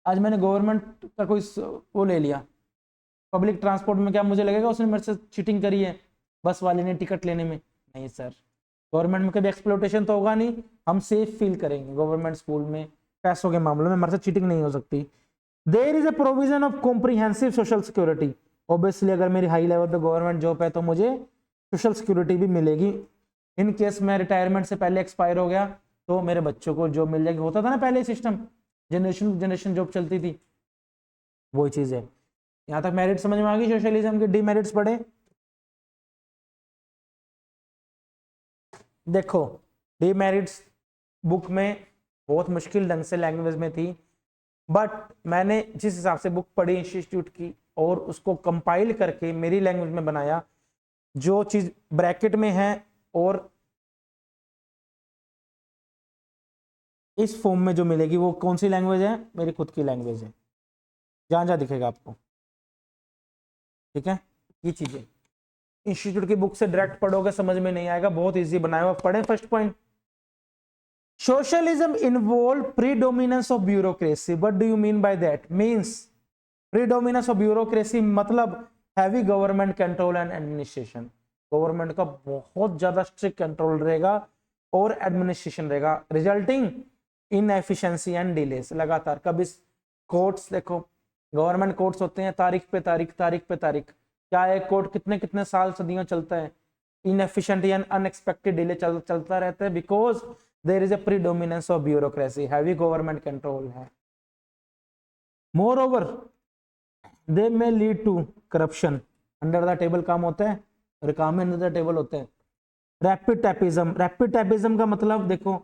आज मैंने गवर्नमेंट का कोई वो ले लिया, पब्लिक ट्रांसपोर्ट में, क्या मुझे लगेगा उसने मेरे से चीटिंग करी है बस वाले ने टिकट लेने में, नहीं सर। गवर्नमेंट में कभी एक्सप्लॉयटेशन तो होगा नहीं, हम सेफ फील करेंगे गवर्नमेंट स्कूल में, पैसों के मामलों में हमारे से चीटिंग नहीं हो सकती। There is a provision of comprehensive social security, obviously अगर मेरी हाई लेवल पे गवर्नमेंट जॉब है तो मुझे सोशल सिक्योरिटी भी मिलेगी। इन केस मैं रिटायरमेंट से पहले एक्सपायर हो गया तो मेरे बच्चों को जॉब मिल जाएगी, होता था ना पहले सिस्टम, जनरेशन जॉब चलती थी, वही चीज है। यहां तक मेरिट समझ में आ गई सोशलिज्म के, डीमेरिट्स पढ़े। देखो डीमेरिट्स बुक में बहुत मुश्किल ढंग से लैंग्वेज में थी, बट मैंने जिस हिसाब से बुक पढ़ी इंस्टीट्यूट की और उसको कंपाइल करके मेरी लैंग्वेज में बनाया, जो चीज ब्रैकेट में है और इस फॉर्म में जो मिलेगी वो कौन सी लैंग्वेज है, मेरी खुद की लैंग्वेज है, जहां जहां दिखेगा आपको, ठीक है। ये चीजें इंस्टीट्यूट की बुक से डायरेक्ट पढ़ोगे समझ में नहीं आएगा, बहुत इजी बनाया हुआ। पढ़े first point, socialism involve predominance of bureaucracy, what do you mean by that, means predominance of bureaucracy मतलब heavy government control and administration, government का बहुत ज्यादा स्ट्रिक्ट कंट्रोल रहेगा और एडमिनिस्ट्रेशन रहेगा, resulting in efficiency and delays. लगातार कभी कोर्ट्स देखो, गवर्नमेंट कोर्ट्स होते हैं तारीख पे तारीख, तारीख पे तारीख, क्या एक कोर्ट कितने कितने साल सदियों चलता है, इनएफिशिएंट एंड अनएक्सपेक्टेड डिले चलता रहता है, because there is a predominance of bureaucracy, heavy government control है। Moreover they may lead to corruption, under the table काम होता है और काम में अंडर द टेबल होते हैं। रैपिड टैपिज्म, रैपिड टैपिज्म का मतलब देखो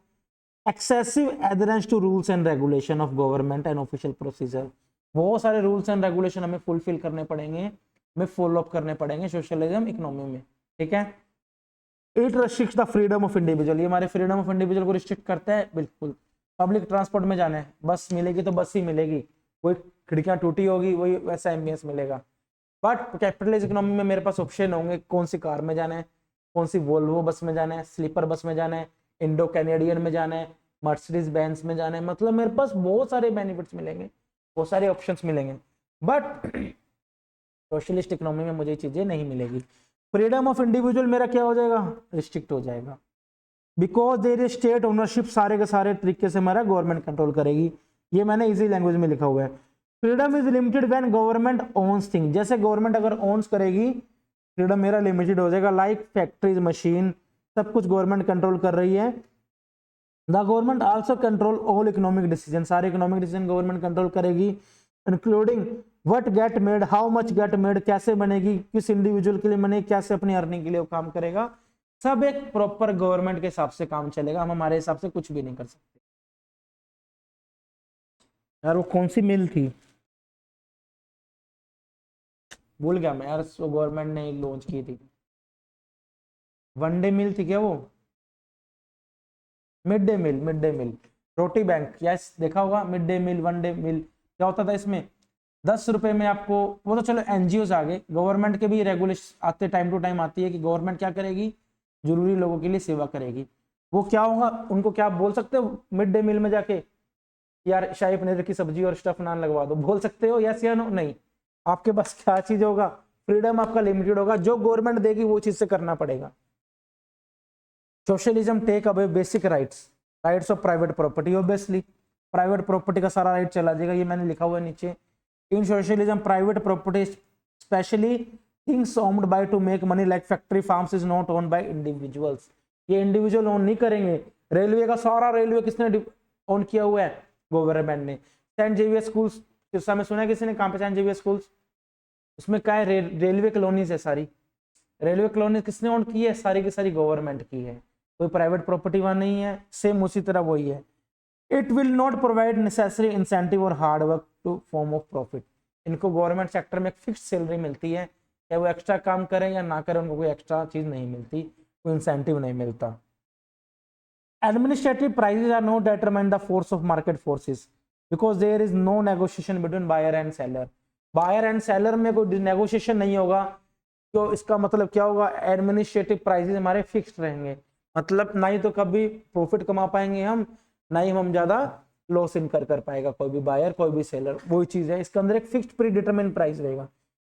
excessive adherence to rules and regulation of government and official procedure, बहुत सारे रूल्स एंड रेगुलेशन हमें फुलफिल करने पड़ेंगे, हमें फॉलो अप करने पड़ेंगे सोशलिज्म इकोनॉमी में, ठीक है। It restricts the freedom of individual, ये हमारे फ्रीडम ऑफ इंडिविजुअल को रिस्ट्रिक्ट करता है, बिल्कुल। पब्लिक ट्रांसपोर्ट में जाना है, बस मिलेगी तो बस ही मिलेगी, कोई खिड़कियां टूटी होगी वही वैसा एम्बियंस मिलेगा। बट कैपिटलिस्ट इकोनॉमी में मेरे पास ऑप्शन होंगे, कौन सी कार में जाना है, कौन सी वोल्वो बस में जाना है, स्लीपर बस में जाना है, इंडो कैनेडियन में जाना है, मर्सिडीज बेंज में जाना है, मतलब मेरे पास बहुत सारे बेनिफिट्स मिलेंगे, बहुत सारे ऑप्शंस मिलेंगे। बट सोशलिस्ट इकोनॉमी में मुझे चीजें नहीं मिलेगी, फ्रीडम ऑफ इंडिविजुअल मेरा क्या हो जाएगा, रिस्ट्रिक्ट हो जाएगा, because there is state ownership, सारे के सारे तरीके से हमारा गवर्नमेंट कंट्रोल करेगी, ये मैंने इजी लैंग्वेज में लिखा हुआ है। Freedom is limited when government owns thing, जैसे गवर्नमेंट अगर ओन्स करेगी फ्रीडम मेरा लिमिटेड हो जाएगा, लाइक फैक्ट्रीज, मशीन, सब कुछ गवर्नमेंट कंट्रोल कर रही है। The government also control all economic decision, सारे इकोनॉमिक डिसीजन गवर्नमेंट कंट्रोल करेगी, including what gate made, how much gate made, कैसे बनेगी, किस इंडिविजुअल के लिए बनेगी, कैसे अपनी अर्निंग के लिए वो काम करेगा, सब एक प्रॉपर गवर्नमेंट के हिसाब से काम चलेगा, हम हमारे हिसाब से कुछ भी नहीं कर सकते। यार वो कौन सी मिल थी, भूल गया मैं यार, वो गवर्नमेंट ने लॉन्च की थी, वनडे मील थी क्या वो, mid day meal, mid day meal, रोटी बैंक, यस देखा होगा, mid day meal, one day meal, क्या होता था इसमें 10 रुपए में आपको, वो तो चलो एनजीओ आ गए, गवर्नमेंट के भी रेगुलेशन आते टाइम टू टाइम आती है कि गवर्नमेंट क्या करेगी, जरूरी लोगों के लिए सेवा करेगी, वो क्या होगा, उनको क्या बोल सकते हो मिड डे मील में जाके, यार शाही पनीर की सब्जी और स्टफ नान लगवा दो, बोल सकते हो यस या नो, नहीं, आपके पास क्या चीज होगा, फ्रीडम आपका लिमिटेड होगा, जो गवर्नमेंट देगी वो चीज से करना पड़ेगा। Socialism take away basic rights, rights of private property, obviously private property का सारा राइट चला जाएगा, ये मैंने लिखा हुआ है नीचे। In socialism private property specially things owned by to make money like factory farms is not owned by individuals, ये इंडिविजुअल ओन नहीं करेंगे, रेलवे का सारा रेलवे किसने ओन किया हुआ है, गवर्नमेंट ने। सेंट जेवियर स्कूल्स किस्सा में सुना है किसी ने, कहाँ पे सेंट जेवियर स्कूल्स, उसमें क्या है, रेलवे कॉलोनीज है सारी, रेलवे कॉलोनी किसने ओन की है, सारी की सारी गवर्नमेंट की है, कोई प्राइवेट प्रॉपर्टी वहां नहीं है, सेम उसी तरह वही है। It will not provide necessary incentive और hard work to form of profit, इनको गवर्नमेंट सेक्टर में एक फिक्स सैलरी मिलती है, चाहे वो एक्स्ट्रा काम करें या ना करें, उनको कोई एक्स्ट्रा चीज नहीं मिलती, कोई इंसेंटिव नहीं मिलता। Administrative prices are not determine the force of market forces because there is no negotiation between buyer and seller, buyer and seller में कोई नेगोशिएशन नहीं होगा, तो इसका मतलब क्या होगा, एडमिनिस्ट्रेटिव प्राइसेस हमारे फिक्स्ड रहेंगे, मतलब ना ही तो कभी प्रॉफिट कमा पाएंगे हम, ना ही हम ज्यादा लॉस इनकर कर पाएगा कोई भी बायर कोई भी सेलर, वही चीज है, इसके अंदर एक फिक्स्ड प्री डिटरमिन प्राइस रहेगा।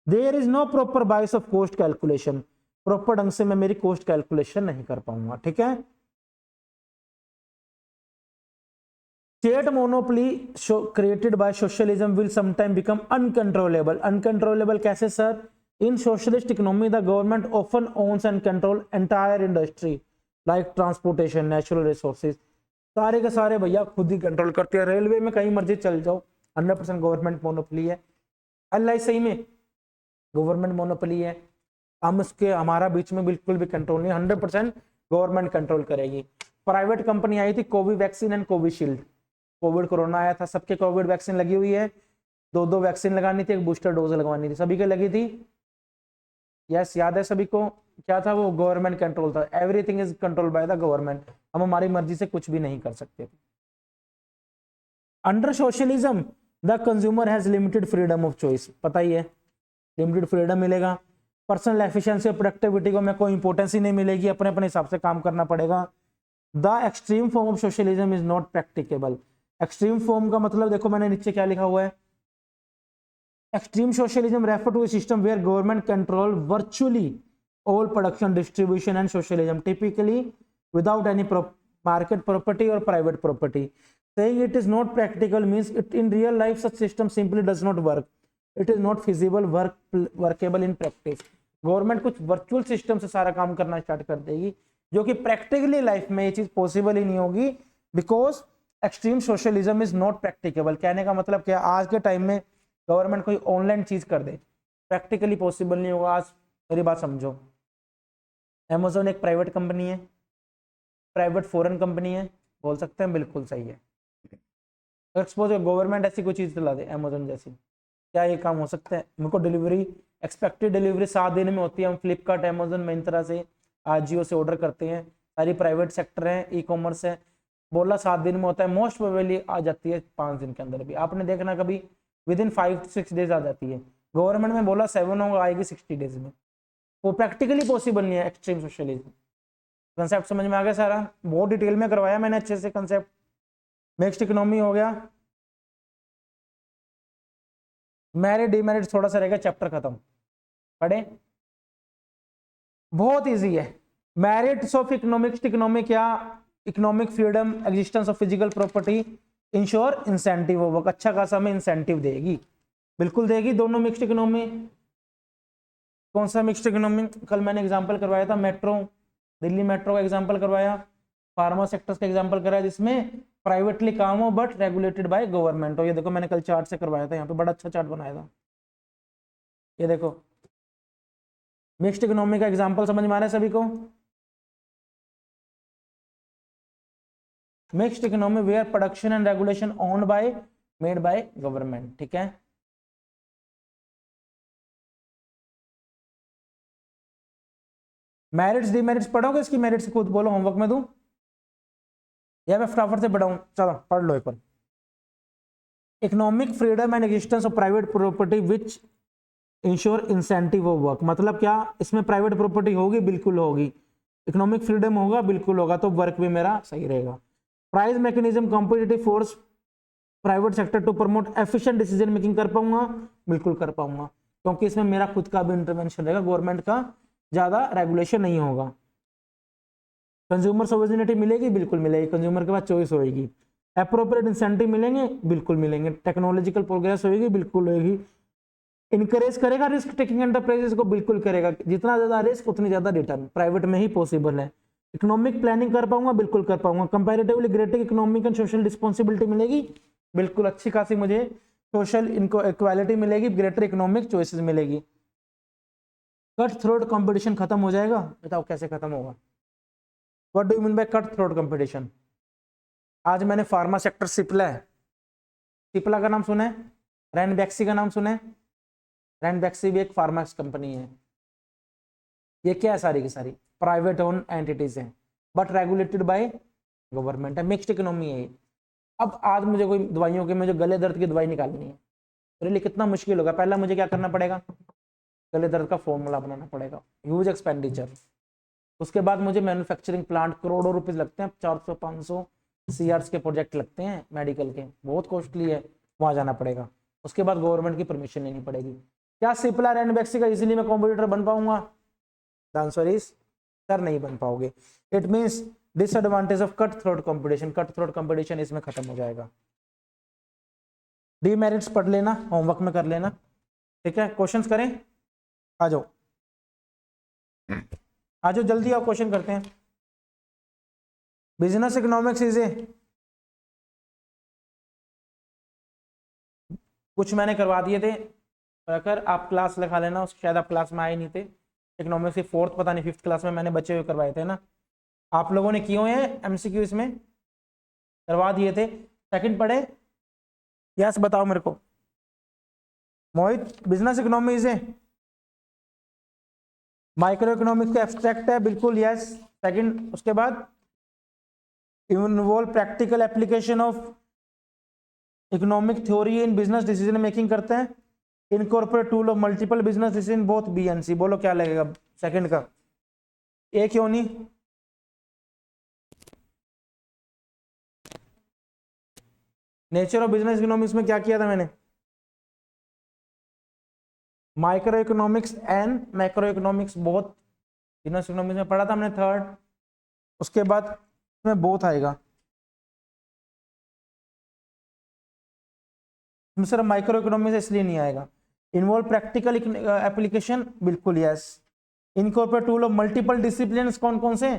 There is no proper basis of cost calculation, proper ढंग से मैं मेरी कॉस्ट कैलकुलेशन नहीं कर पाऊंगा, ठीक है। State monopoly created by socialism will sometime become uncontrollable, uncontrollable कैसे sir, in socialist economy the government often owns and control entire industry like transportation, natural resources, सारे के सारे भैया खुद ही कंट्रोल करते हैं, रेलवे में कहीं मर्जी चल जाओ 100% गवर्नमेंट मोनोपोली है, LIC में गवर्नमेंट मोनोपोली है, हम उसके हमारा बीच में बिल्कुल भी कंट्रोल नहीं, 100% गवर्नमेंट कंट्रोल करेगी। प्राइवेट कंपनी आई थी Covid vaccine and Covishield, Covid corona आया था, सबके कोविड वैक्सीन लगी हुई है, 2 वैक्सीन लगानी थी, एक बूस्टर डोज लगवानी थी, सभी के लगी थी, यस याद है सभी को, क्या था वो, गवर्नमेंट कंट्रोल था, everything is control by the government, हम हमारी मर्जी से कुछ भी नहीं कर सकते थे। Under socialism the consumer has limited freedom of choice, पता ही है, लिमिटेड फ्रीडम मिलेगा, पर्सनल एफिशिएंसी और प्रोडक्टिविटी को में कोई इंपॉर्टेंस ही नहीं मिलेगी, अपने अपने हिसाब से काम करना पड़ेगा। The extreme form of socialism is not practicable, extreme form का मतलब देखो मैंने नीचे क्या लिखा हुआ है, Extreme socialism refer to a system where government control virtually all production, distribution, and socialism, typically without any market property or private property. Saying it is not practical means it in real life such system simply does not work. It is not feasible, workable in practice. Government कुछ वर्चुअल सिस्टम से सारा काम करना स्टार्ट कर देगी, जो कि प्रैक्टिकली लाइफ में ये चीज पॉसिबल ही नहीं होगी, because extreme socialism is not practicable. कहने का मतलब क्या, आज के टाइम में गवर्नमेंट कोई ऑनलाइन चीज कर दे, प्रैक्टिकली पॉसिबल नहीं होगा। आज मेरी बात समझो, अमेजोन एक प्राइवेट कंपनी है, प्राइवेट फॉरेन कंपनी है, बोल सकते हैं बिल्कुल सही है। अगर सपोज गवर्नमेंट ऐसी कोई चीज चला दे अमेजोन जैसी, क्या ये काम हो सकता है? मेरे को डिलीवरी, एक्सपेक्टेड डिलीवरी 7 दिन में होती है। हम फ्लिपकार्ट, अमेजोन, मिंत्रा से, आजियो से ऑर्डर करते हैं, सारी प्राइवेट सेक्टर है, ई कॉमर्स है, बोला 7 दिन में होता है, मोस्ट प्रोबेबली आ जाती है 5 दिन के अंदर भी। आपने देखना कभी विद इन 5 to 6 डेज आ जाती है। गवर्नमेंट में बोला 7 होगा, आएगी 60 डेज में। वो प्रैक्टिकली पॉसिबल नहीं है एक्सट्रीम सोशलिज्म। कंसेप्ट समझ में आ गया सारा? बहुत डिटेल में करवाया मैंने अच्छे से कंसेप्ट। मिक्स्ड इकोनॉमी हो गया, मेरिट डिमेरिट थोड़ा सा रहेगा, चैप्टर खत्म। पढ़े, बहुत इजी है। मेरिट्स ऑफ इकोनॉमिक्स इकोनॉमिक क्या, economic freedom, existence of physical property, ensure incentive हो, अच्छा खासा हमें इंसेंटिव देगी, बिल्कुल देगी। दोनों मिक्स्ड इकोनॉमी। कौन सा मिक्स्ड इकोनॉमी? कल मैंने एग्जांपल करवाया था, मेट्रो, दिल्ली मेट्रो का एग्जांपल करवाया, फार्मा सेक्टर्स का एग्जांपल कराया, जिसमें प्राइवेटली काम हो बट रेगुलेटेड बाय गवर्नमेंट हो। ये देखो मैंने कल चार्ट से करवाया था, यहाँ पे बड़ा अच्छा चार्ट बनाया था। ये देखो मिक्स्ड इकोनॉमी का एग्जांपल समझ में आ रहा है सभी को? Mixed economy where production and regulation owned by, made by government. ठीक है, मेरिट्स डिमेरिट्स पढ़ोगे इसकी? मेरिट्स खुद बोलो, होमवर्क में दूं या मैं फटाफट से पढ़ाऊं? चलो पढ़ लो एक बार। Economic freedom and existence of private property which ensure incentive of work. मतलब क्या, इसमें प्राइवेट प्रॉपर्टी होगी? बिल्कुल होगी। इकोनॉमिक फ्रीडम होगा? बिल्कुल होगा, तो वर्क भी मेरा सही रहेगा। Price mechanism, competitive force private sector to promote efficient decision making, कर पाऊंगा? बिल्कुल कर पाऊंगा, क्योंकि इसमें मेरा खुद का भी इंटरवेंशन रहेगा, गवर्नमेंट का ज्यादा रेगुलेशन नहीं होगा। कंज्यूमर सोवर्निटी मिलेगी? बिल्कुल मिलेगी, कंज्यूमर के पास चॉइस होगी। एप्रोप्रिएट इंसेंटिव मिलेंगे? बिल्कुल मिलेंगे। टेक्नोलॉजिकल प्रोग्रेस होगी? बिल्कुल होगी। इनकरेज करेगा रिस्क टेकिंग एंटरप्राइजेस को? बिल्कुल करेगा। जितना ज्यादा रिस्क उतनी ज्यादा रिटर्न, प्राइवेट में ही पॉसिबल है। इकोनॉमिक प्लानिंग कर पाऊंगा? बिल्कुल कर पाऊंगा। Comparatively greater economic and social responsibility मिलेगी? बिल्कुल, अच्छी खासी मुझे सोशल इनको इक्वालिटी मिलेगी, ग्रेटर इकोनॉमिक चॉइसेस मिलेगी। कट थ्रोट कंपटीशन खत्म हो जाएगा? बताओ कैसे खत्म होगा? What do you mean bye cut throat competition? आज मैंने फार्मा सेक्टर, सिप्ला है, सिप्ला का नाम सुना है? रैनबैक्सी का नाम सुना है? रैनबैक्सी भी एक फार्माक्स कंपनी है। ये क्या है? सारी की सारी प्राइवेट ओन एंटिटीज हैं, बट रेगुलेटेड बाय गवर्नमेंट है। मिक्स्ड इकोनॉमी है ये। अब आज मुझे कोई दवाइयों के, मुझे गले दर्द की दवाई निकालनी है, मेरे लिए कितना मुश्किल होगा। पहला मुझे क्या करना पड़ेगा? गले दर्द का फॉर्मूला बनाना पड़ेगा, ह्यूज एक्सपेंडिचर। उसके बाद मुझे मैन्युफैक्चरिंग प्लांट, करोड़ों रुपए लगते हैं, 400-500 सीआर्स के प्रोजेक्ट लगते हैं मेडिकल के, बहुत कॉस्टली है, वहां जाना पड़ेगा। उसके बाद गवर्नमेंट की परमिशन लेनी पड़ेगी। क्या सिप्ला रैनबैक्सी का इजीली मैं कॉम्पिटिटर बन पाऊंगा? द आंसर इज सर, नहीं बन पाओगे। It means disadvantage of cut throat competition. Cut throat competition इसमें खत्म हो जाएगा। डीमेरिट्स पढ़ लेना, होमवर्क में कर लेना। ठीक है, क्वेश्चंस करें? आ जाओ आ जाओ, जल्दी आओ, क्वेश्चन करते हैं। बिजनेस इकोनॉमिक्स इज ए, कुछ मैंने करवा दिए थे, अगर आप क्लास लगा लेना, शायद आप क्लास में आए नहीं थे। इकोनॉमिक्स की 4th, पता नहीं 5th क्लास में मैंने बच्चे हुए करवाए थे ना, आप लोगों ने किए हुए हैं एमसीक्यू, इसमें करवा दिए थे। सेकंड पढ़े? यस बताओ मेरे को। Mohit, business economy is a micro economics का एब्स्ट्रैक्ट है? बिल्कुल यस। सेकंड, उसके बाद involve practical application of economic theory in business decision making करते हैं। Incorporate tool of multiple business decision both B and C. बोलो क्या लगेगा सेकंड का? ए क्यों नहीं? नेचर ऑफ बिजनेस इकोनॉमिक्स में क्या किया था मैंने? Micro economics and macro economics, both business economics में पढ़ा था हमने थर्ड। उसके बाद में बोथ आएगा, सिर्फ माइक्रो इकोनॉमिक्स इसलिए नहीं आएगा। इन्वॉल्व प्रैक्टिकल एप्लीकेशन, बिल्कुल yes. Incorporate tool of multiple discipline, कौन कौन से,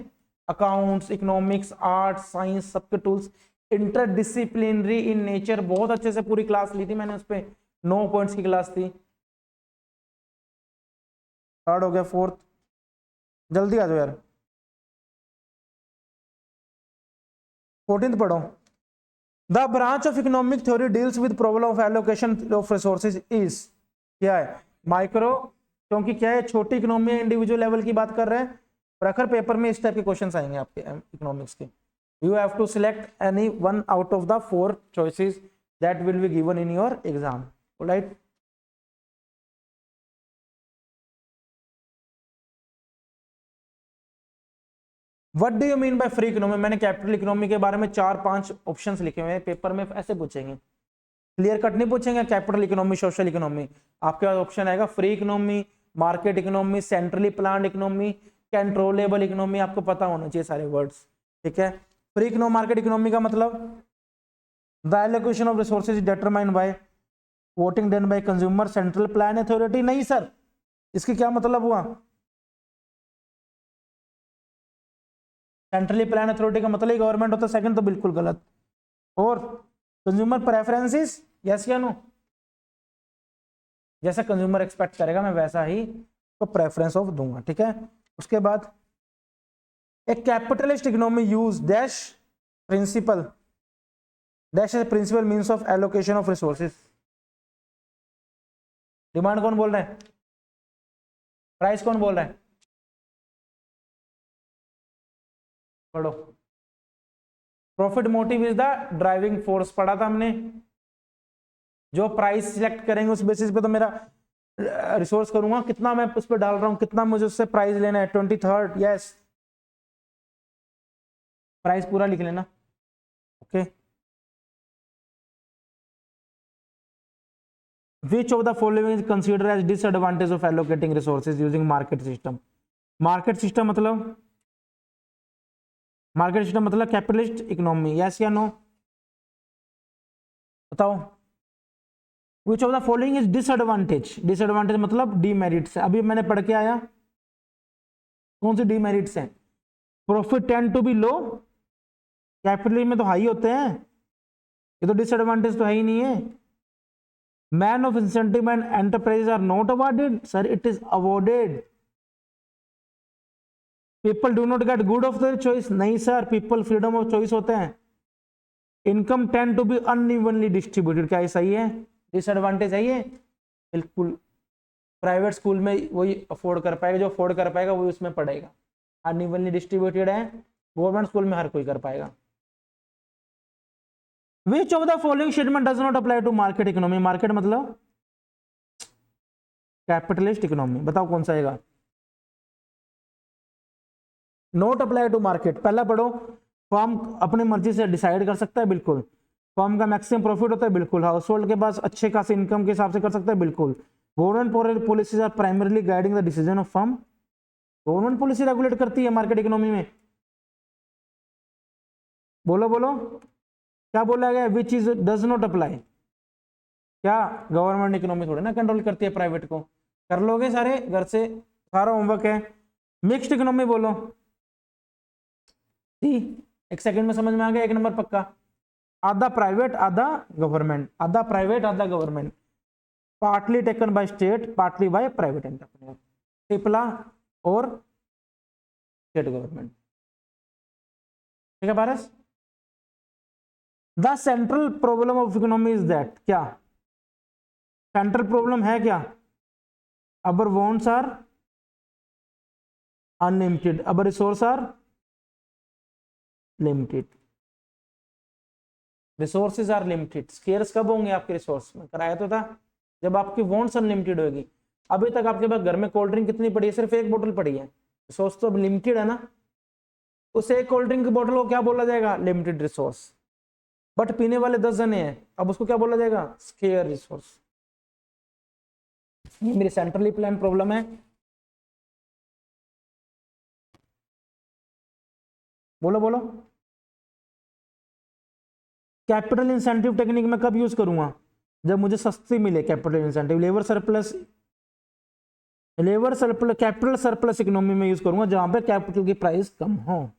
अकाउंट्स, इकोनॉमिक्स, आर्ट, साइंस, सबके टूल्स। इंटरडिसिप्लिनरी इन नेचर, बहुत अच्छे से पूरी क्लास ली थी मैंने, उस पर 9 पॉइंट्स की क्लास थी। थर्ड हो गया, फोर्थ जल्दी आ जाओ यार। 14th पढ़ो। The branch of economic theory deals with problem of allocation of resources is, क्या है, माइक्रो, क्योंकि क्या है छोटी इकोनॉमी इंडिविजुअल लेवल की बात कर रहे हैं। प्रखर पेपर में इस टाइप के क्वेश्चंस आएंगे आपके इकोनॉमिक्स के। You have to select any one out of the 4 choices that will be given in your exam, right. What do you mean by free economy, मैंने कैपिटल इकोनॉमी के बारे में 4-5 ऑप्शंस लिखे हुए हैं, पेपर में ऐसे पूछेंगे, क्लियर कट नहीं पूछेंगे कैपिटल इकोनॉमी, सोशल इकोनॉमी। आपके पास ऑप्शन आएगा free economy, market economy, centrally planned economy, controllable economy, आपको पता होना चाहिए सारे वर्ड्स, ठीक है। फ्री इकोनॉमी, मार्केट इकोनॉमी का मतलब the allocation of resources determined by voting done by consumer, central plan authority, नहीं सर, इसके क्या मतलब हुआ, सेंट्रली प्लान अथॉरिटी का मतलब ही गवर्नमेंट होता है, सेकंड तो बिल्कुल गलत। और कंज्यूमर प्रेफरेंसेस, यस या नो, जैसा कंज्यूमर एक्सपेक्ट करेगा मैं वैसा ही तो प्रेफरेंस ऑफ दूंगा, ठीक है। उसके बाद एक capitalist economy use dash principle, dash is principle means of allocation of resources. Demand कौन बोल रहा है, प्राइस कौन बोल रहा है, पढ़ो। Profit motive is the driving force, पढ़ा था हमने। जो प्राइस सिलेक्ट करेंगे उस बेसिस पे तो मेरा रिसोर्स करूंगा, कितना मैं उस पर डाल रहा हूं, कितना मुझे उससे प्राइस लेना है। 23rd, यस, प्राइस पूरा लिख लेना, okay. Which of the following is consider as disadvantage of allocating resources using market system. Market system मतलब, मार्केट सिस्टम मतलब कैपिटलिस्ट इकोनॉमी, यस या नो, बताओ। Which of the following is disadvantage, disadvantage मतलब डीमेरिट्स है, अभी मैंने पढ़ के आया कौन सी डीमेरिट्स है। Profit tend to be low, capital में तो हाई होते हैं, ये तो डिसएडवांटेज तो है ही नहीं है। Man of incentive and enterprise are not awarded, sir it is awarded. People do not get good of their choice, नहीं sir, people freedom of choice होते हैं। Income tend to be unevenly distributed, क्या ये सही है, डिसएडवांटेज है ये, बिल्कुल। प्राइवेट स्कूल में वही अफोर्ड कर पाएगा, जो अफोर्ड कर पाएगा वही उसमें पढ़ेगा। अनइवनली डिस्ट्रीब्यूटेड है, गवर्नमेंट स्कूल में हर कोई कर पाएगा। Which of the following statement does not apply to market economy, market मतलब कैपिटलिस्ट इकोनॉमी, बताओ कौन सा आएगा। नॉट अप्लाई टू मार्केट, पहला पढ़ो, फर्म अपनी मर्जी से डिसाइड कर सकता है, बिल्कुल। फर्म का मैक्सिमम प्रॉफिट होता है, बिल्कुल। हाउस होल्ड के पास अच्छे खासे इनकम के हिसाब से कर सकता है, बिल्कुल। Government policies are primarily guiding the decision of firm, government policy regulate करती है मार्केट इकोनॉमी में। बोलो बोलो, क्या बोला गया, which is does not apply, क्या गवर्नमेंट इकोनॉमी थोड़ी ना कंट्रोल करती है प्राइवेट को। कर लोगे सारे घर से, सारा होमवर्क है। मिक्स्ड इकोनॉमी बोलो, एक सेकंड में समझ में आ गया, 1 नंबर पक्का। आधा प्राइवेट आधा गवर्नमेंट, आधा प्राइवेट आधा government, partly taken by state partly by private entrepreneur, टिपला और स्टेट गवर्नमेंट, ठीक है Paras. The central problem of economy is that, क्या सेंट्रल प्रॉब्लम है क्या, our wants are unlimited, our resource are limited, resources are limited. Scarce कब होंगे आपके रिसोर्स में, कराया तो था जब आपकी वॉन्ट्स अनलिमिटेड होगी। अभी तक आपके पास घर में कोल्ड ड्रिंक कितनी पड़ी है, सिर्फ 1 बोतल पड़ी है, रिसोर्स तो अब लिमिटेड है ना। उस एक कोल्ड ड्रिंक की बोतल को क्या बोला जाएगा, लिमिटेड रिसोर्स। बट पीने वाले 10 जने हैं, अब उसको क्या बोला जाएगा, स्केयर रिसोर्स। ये मेरी सेंट्रली प्लान प्रॉब्लम है। बोलो बोलो। कैपिटल इंसेंटिव टेक्निक में कब यूज करूंगा? जब मुझे सस्ती मिले capital incentive. Labour surplus capital surplus economy में यूज करूंगा जहां पे कैपिटल की प्राइस कम हो।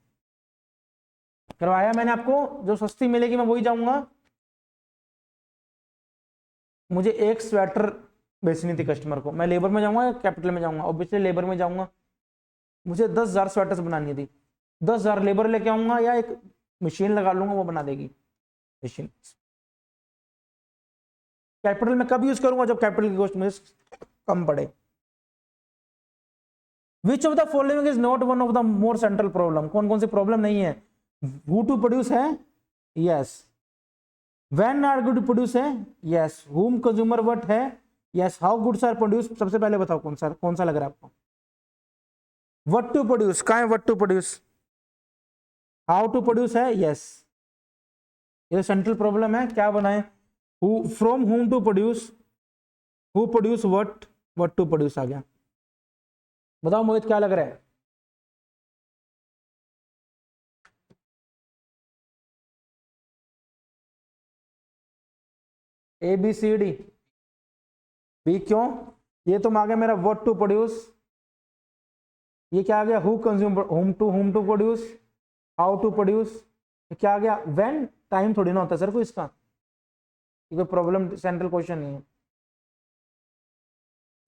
करवाया मैंने आपको, जो सस्ती मिलेगी मैं वही जाऊंगा। मुझे एक स्वेटर बेचनी थी कस्टमर को, मैं लेबर में जाऊंगा या कैपिटल में जाऊंगा? ऑब्वियसली लेबर में जाऊंगा। मुझे 10,000 स्वेटर्स बनानी थी, 10,000 लेबर लेके आऊंगा या एक मशीन लगा लूंगा वो बना देगी मशीन। कैपिटल में कब यूज करूंगा? जब कैपिटल की कॉस्ट मुझे कम पड़े। Which of the following is not one of the more central problem? कौन कौन सी प्रॉब्लम नहीं है? हु टू प्रोड्यूस है, yes. When are good produce है, यस। हुम कंज्यूमर व्हाट है, yes. How goods are produce, सबसे पहले बताओ कौन सा लग रहा है आपको? व्हाट टू प्रोड्यूस, कहां है what to produce? How to produce है, यस। ये सेंट्रल प्रॉब्लम है, क्या बनाए? Who, from whom to produce, who produce what to produce आ गया। बताओ मोहित क्या लग रहा है? A B C D. B क्यों? ये तो आ गया मेरा व्हाट टू प्रोड्यूस। ये क्या आ गया? Who consume, whom to produce, how to produce. क्या आ गया? व्हेन। टाइम थोड़ी ना होता सर कोई इसका, कोई प्रॉब्लम सेंट्रल क्वेश्चन नहीं है।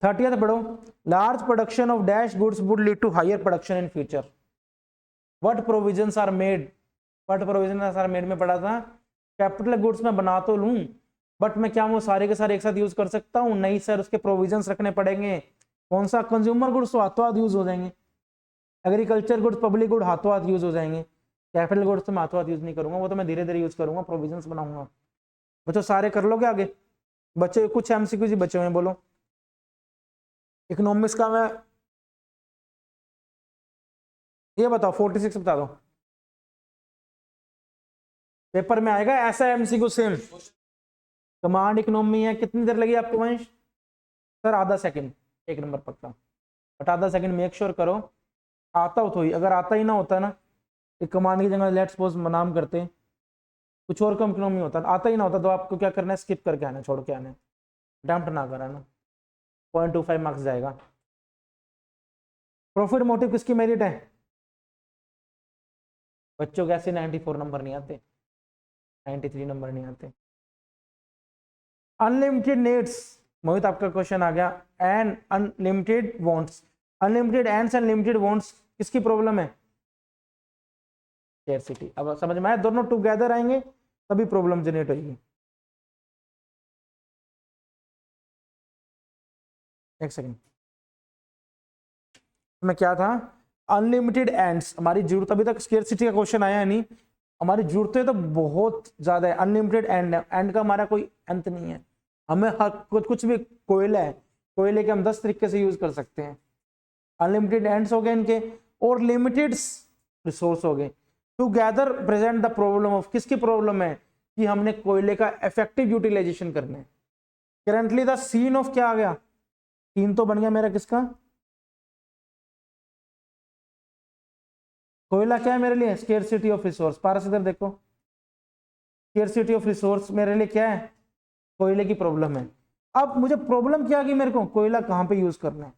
30th पढ़ो। Large production of dash goods would lead to higher production in future. What provisions are made? What provisions are made में पढ़ा था। कैपिटल गुड्स में बना तो लूं, बट मैं क्या वो सारे के सारे एक साथ यूज कर सकता हूँ? नहीं सर, उसके प्रोविजंस रखने पड़ेंगे। कौन सा? कंज्यूमर गुड्स तो हाथों हाथ यूज हो जाएंगे, एग्रीकल्चर गुड्स, पब्लिक गुड हाथों हाथ यूज हो जाएंगे। कैपिटल गुड्स तो मैं हाथों हाथ यूज नहीं करूंगा, वो तो मैं धीरे धीरे यूज करूंगा, प्रोविजंस बनाऊंगा। बच्चों सारे कर लोगे आगे? बच्चे कुछ एमसीक्यू जी बचे हुए, बोलो। इकोनॉमिक्स का मैं ये बताओ, 46 बता दो। पेपर में आएगा ऐसा एमसीक्यू सेम। कमांड इकोनॉमी है, कितनी देर लगी आपको वंश? सर आधा सेकंड, 1 नंबर पक्का। बट आधा सेकंड मेक श्योर करो आता हो तो ही, अगर आता ही ना होता ना, एक कमांड की जगह लेट्स सपोज नाम करते, कुछ और कम इकोनॉमी होता, आता ही ना होता तो आपको क्या करना है? स्किप करके आना, छोड़ के आना, अटेम्प्ट ना कराना। 0.25 मार्क्स जाएगा। प्रॉफिट मोटिव किसकी मेरिट है? बच्चों कैसे 94 नंबर नहीं आते, 93 नंबर नहीं आते। अनलिमिटेड नीड्स, मोहित आपका क्वेश्चन आ गया। And unlimited wants, unlimited ends unlimited wants किसकी प्रॉब्लम है? स्कैरसिटी। अब समझ में आया? दोनों टुगेदर आएंगे तभी प्रॉब्लम जनरेट होगी। एक सेकंड में क्या था? अनलिमिटेड एंड्स, हमारी जरूरत, अभी तक स्कैरसिटी का क्वेश्चन आया है नहीं, हमारी जरूरतें तो बहुत ज्यादा है। अनलिमिटेड एंड, एंड का हमारा कोई अंत नहीं है। हमें कुछ भी, कोयला है, कोयले के हम 10 तरीके से यूज कर सकते हैं। अनलिमिटेड एंड्स हो गए इनके, और लिमिटेड रिसोर्स हो गए। Together present the problem of, किसकी प्रॉब्लम है? कि हमने कोयले का इफेक्टिव यूटिलाइजेशन करना है। करंटली द सीन ऑफ क्या आ गया? सीन तो बन गया मेरा किसका? कोयला क्या है मेरे लिए? Scarcity of resource. पारस इधर देखो, स्केर्सिटी ऑफ रिसोर्स मेरे लिए क्या है? कोयले की प्रॉब्लम है। अब मुझे प्रॉब्लम क्या आ गई मेरे को? कोयला कहां पे यूज करना है।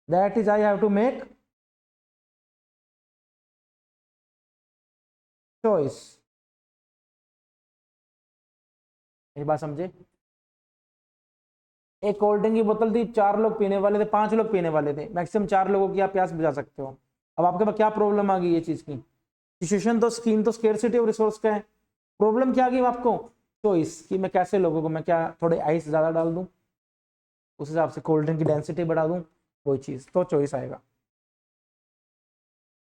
That is I have to make choice. ये बात समझे? एक कोल्ड ड्रिंक की बोतल थी, 4 लोग पीने वाले थे, 5 लोग पीने वाले थे, मैक्सिमम 4 लोगों की आप प्यास बुझा सकते हो। अब आपके पास क्या प्रॉब्लम आ गई ये चीज की? सिचुएशन तो स्कीम तो स्केर्सिटी ऑफ रिसोर्स का है। प्रॉब्लम क्या आ गई आपको? चॉइस, कि मैं कैसे लोगों को, मैं क्या थोड़े आइस ज्यादा डाल दूं, उस हिसाब से कोल्ड ड्रिंक की डेंसिटी बढ़ा दूं, कोई चीज तो चॉइस आएगा।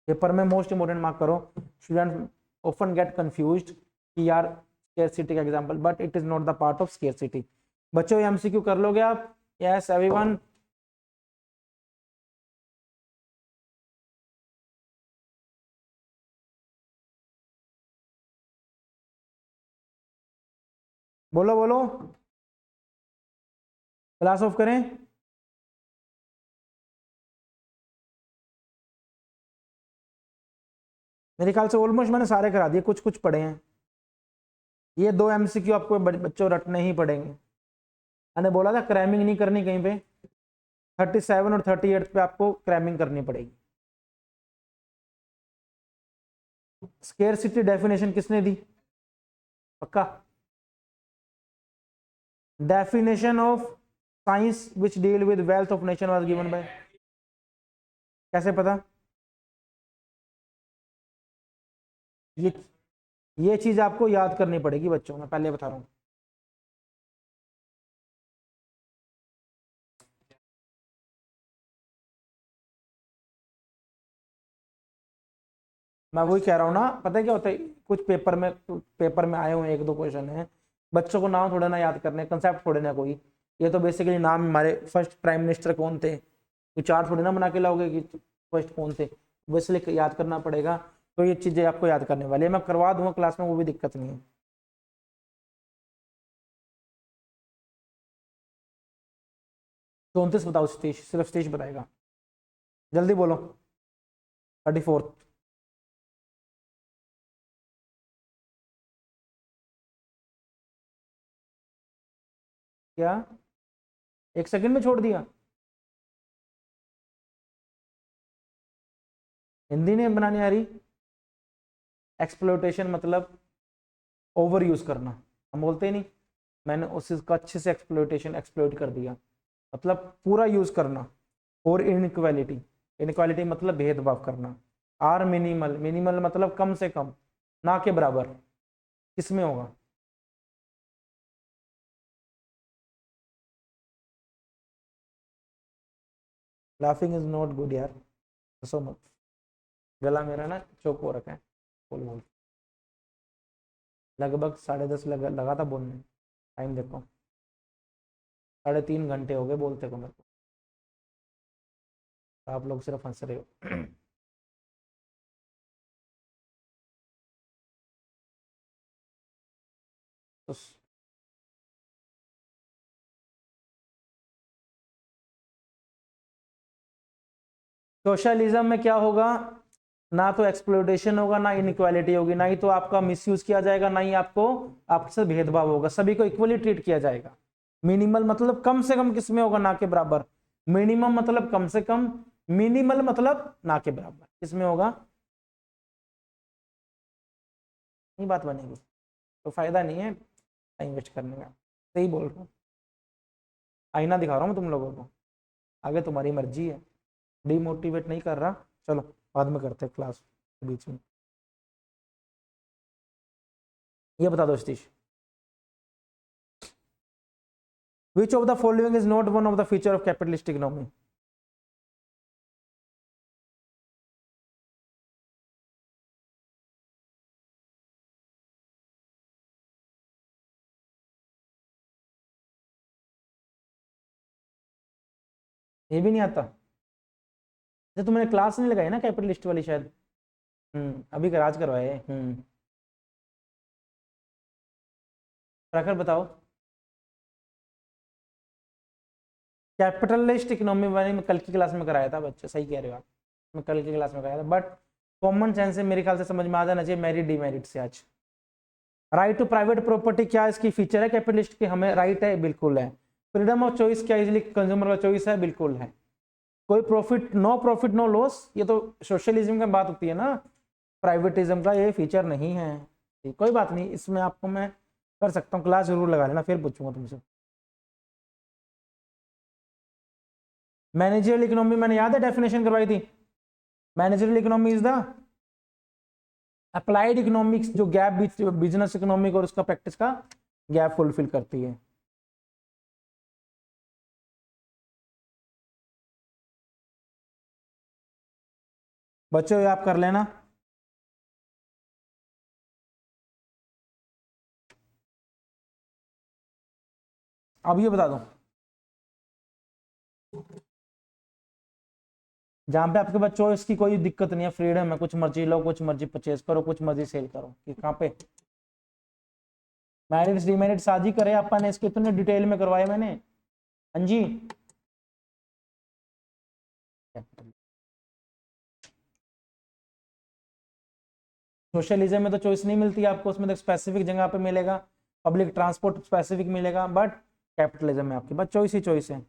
पेपर में मोस्ट इंपोर्टेंट मार्क करो। स्टूडेंट ऑफन गेट कंफ्यूज्ड कि यार स्केर्सिटी का example, but it is not the part of scarcity. बच्चों एमसीक्यू कर लोगे आप? Yes everyone. बोलो बोलो, क्लास ऑफ करें? मेरे ख्याल से ऑलमोस्ट मैंने सारे करा दिए, कुछ कुछ पढ़े हैं। ये 2 MCQ आपको बच्चों रटने ही पड़ेंगे। मैंने बोला था क्रैमिंग नहीं करनी कहीं पे, 37 और 38 पे आपको क्रैमिंग करनी पड़ेगी। स्केर्सिटी डेफिनेशन किसने दी? पक्का? Definition of science which deal with wealth of nation was given by, कैसे पता? ये चीज आपको याद करनी पड़ेगी बच्चों, मैं पहले बता रहा हूं। मैं वही कह रहा हूँ ना, पता है क्या होता है, कुछ पेपर में आए हुए 1-2 क्वेश्चन है, बच्चों को नाम थोड़ा ना याद करने, कंसेप्ट थोड़े ना कोई, ये तो बेसिकली नाम, हमारे फर्स्ट प्राइम मिनिस्टर कौन थे, तो चार थोड़ी ना बना के लाओगे कि फर्स्ट कौन थे, वो इसलिए याद करना पड़ेगा। तो ये चीजें आपको याद करने वाली है, मैं करवा दूंगा क्लास में, वो भी दिक्कत नहीं है। तो 29 बताओ सतीश, सिर्फ सतीश बताएगा, जल्दी बोलो। 34th। क्या 1 सेकंड में छोड़ दिया? हिंदी नहीं बनानी आ रही? एक्सप्लोइटेशन मतलब ओवर यूज करना, हम बोलते ही नहीं, मैंने उस चीज का अच्छे से एक्सप्लोइट कर दिया, मतलब पूरा यूज करना। और इनइक्वालिटी, इनइक्वालिटी मतलब भेदभाव करना। आर मिनिमल, मिनिमल मतलब कम से कम, ना के बराबर, किसमें होगा? लाफिंग इज नॉट गुड यार, हंसो मत, गला मेरा ना चौक हो रखा है, बोल बोल। लगभग 10:30 लगा था बोलने, टाइम देखो, 3.5 घंटे हो गए बोलते को मेरे को, आप लोग सिर्फ हंस रहे हो। तो सोशलिज्म में क्या होगा? ना तो एक्सप्लोइटेशन होगा, ना इनइक्वालिटी होगी, ना ही तो आपका मिसयूज किया जाएगा, ना ही आपको आपसे भेदभाव होगा, सभी को इक्वली ट्रीट किया जाएगा। मिनिमल मतलब कम से कम, किसमें होगा? ना के बराबर। मिनिमम मतलब कम से कम, मिनिमल मतलब ना के बराबर, किसमें होगा? नहीं बात बनेगी तो फायदा नहीं है टाइम वेस्ट करने का, सही बोल रहा हूँ, आईना दिखा रहा हूँ मैं तुम लोगों को, आगे तुम्हारी मर्जी है, डिमोटिवेट नहीं कर रहा। चलो बाद में करते हैं क्लास के बीच में। ये बता दो सतीश, विच of the following is not one of the feature of capitalistic economy? ये भी नहीं आता? अच्छा तुमने क्लास नहीं लगाई ना कैपिटलिस्ट वाली शायद? अभी आज करवाए। प्रखर बताओ। कैपिटलिस्ट इकोनॉमी वाली मैं कल की क्लास में कराया था बच्चे, सही कह रहे हो आप, मैं कल की क्लास में कराया था, बट कॉमन सेंस से मेरे ख्याल से समझ में आ जाना चाहिए, मेरिट डिमेरिट से आज। राइट टू प्राइवेट प्रॉपर्टी क्या इसकी फीचर है कैपिटलिस्ट की? हमें राइट है, बिल्कुल है। फ्रीडम ऑफ चॉइस क्या इजिली कंज्यूमर का चॉइस है? बिल्कुल है। कोई प्रॉफिट नो लॉस, ये तो सोशलिज्म की बात होती है ना, प्राइवेटिज्म का ये फीचर नहीं है। कोई बात नहीं, इसमें आपको मैं कर सकता हूँ, क्लास जरूर लगा लेना, फिर पूछूंगा तुमसे। मैनेजरियल इकोनॉमी मैंने याद है डेफिनेशन करवाई थी, managerial economy is the applied economics जो गैप बिजनेस इकोनॉमिक और उसका प्रैक्टिस का गैप फुलफिल करती है। बच्चों ये आप कर लेना। अब ये बता दो, जहां पे आपके पास चॉइस की कोई दिक्कत नहीं है, फ्रीडम है, कुछ मर्जी लो, कुछ मर्जी परचेज करो, कुछ मर्जी सेल करो, कि कहाँ पे मैरिट्स डिमेरिट्स आज ही करे अपन ने, इसके इतने डिटेल में करवाए मैंने। हाँ जी। सोशलिज्म में तो चॉइस नहीं मिलती आपको, उसमें तो स्पेसिफिक जगह पे मिलेगा, पब्लिक ट्रांसपोर्ट स्पेसिफिक मिलेगा, बट कैपिटलिज्म में आपके पास चॉइस ही चॉइस है।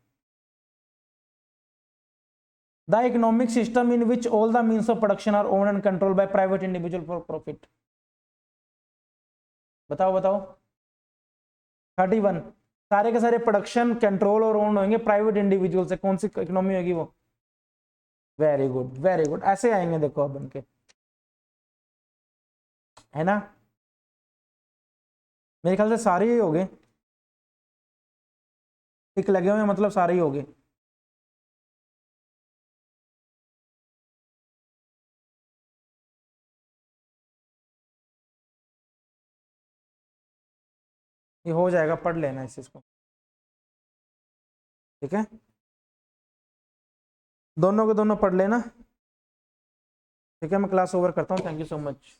The economic system in which all the means of production our own and control by private individual for profit. बताओ बताओ। 31। सारे के सारे प्रोडक्शन कंट्रोल और ओन होंगे प्राइवेट इंडिविजुअल से, कौन सी इकोनॉमी होगी वो? वेरी गुड वेरी गुड, ऐसे आएंगे देखो अब उनके, है ना। मेरे ख्याल से सारे ही हो गए, टिक लगे हुए मतलब सारे ही हो गए। ये हो जाएगा, पढ़ लेना इस चीज को, ठीक है। दोनों के दोनों पढ़ लेना, ठीक है। मैं क्लास ओवर करता हूँ, थैंक यू सो मच।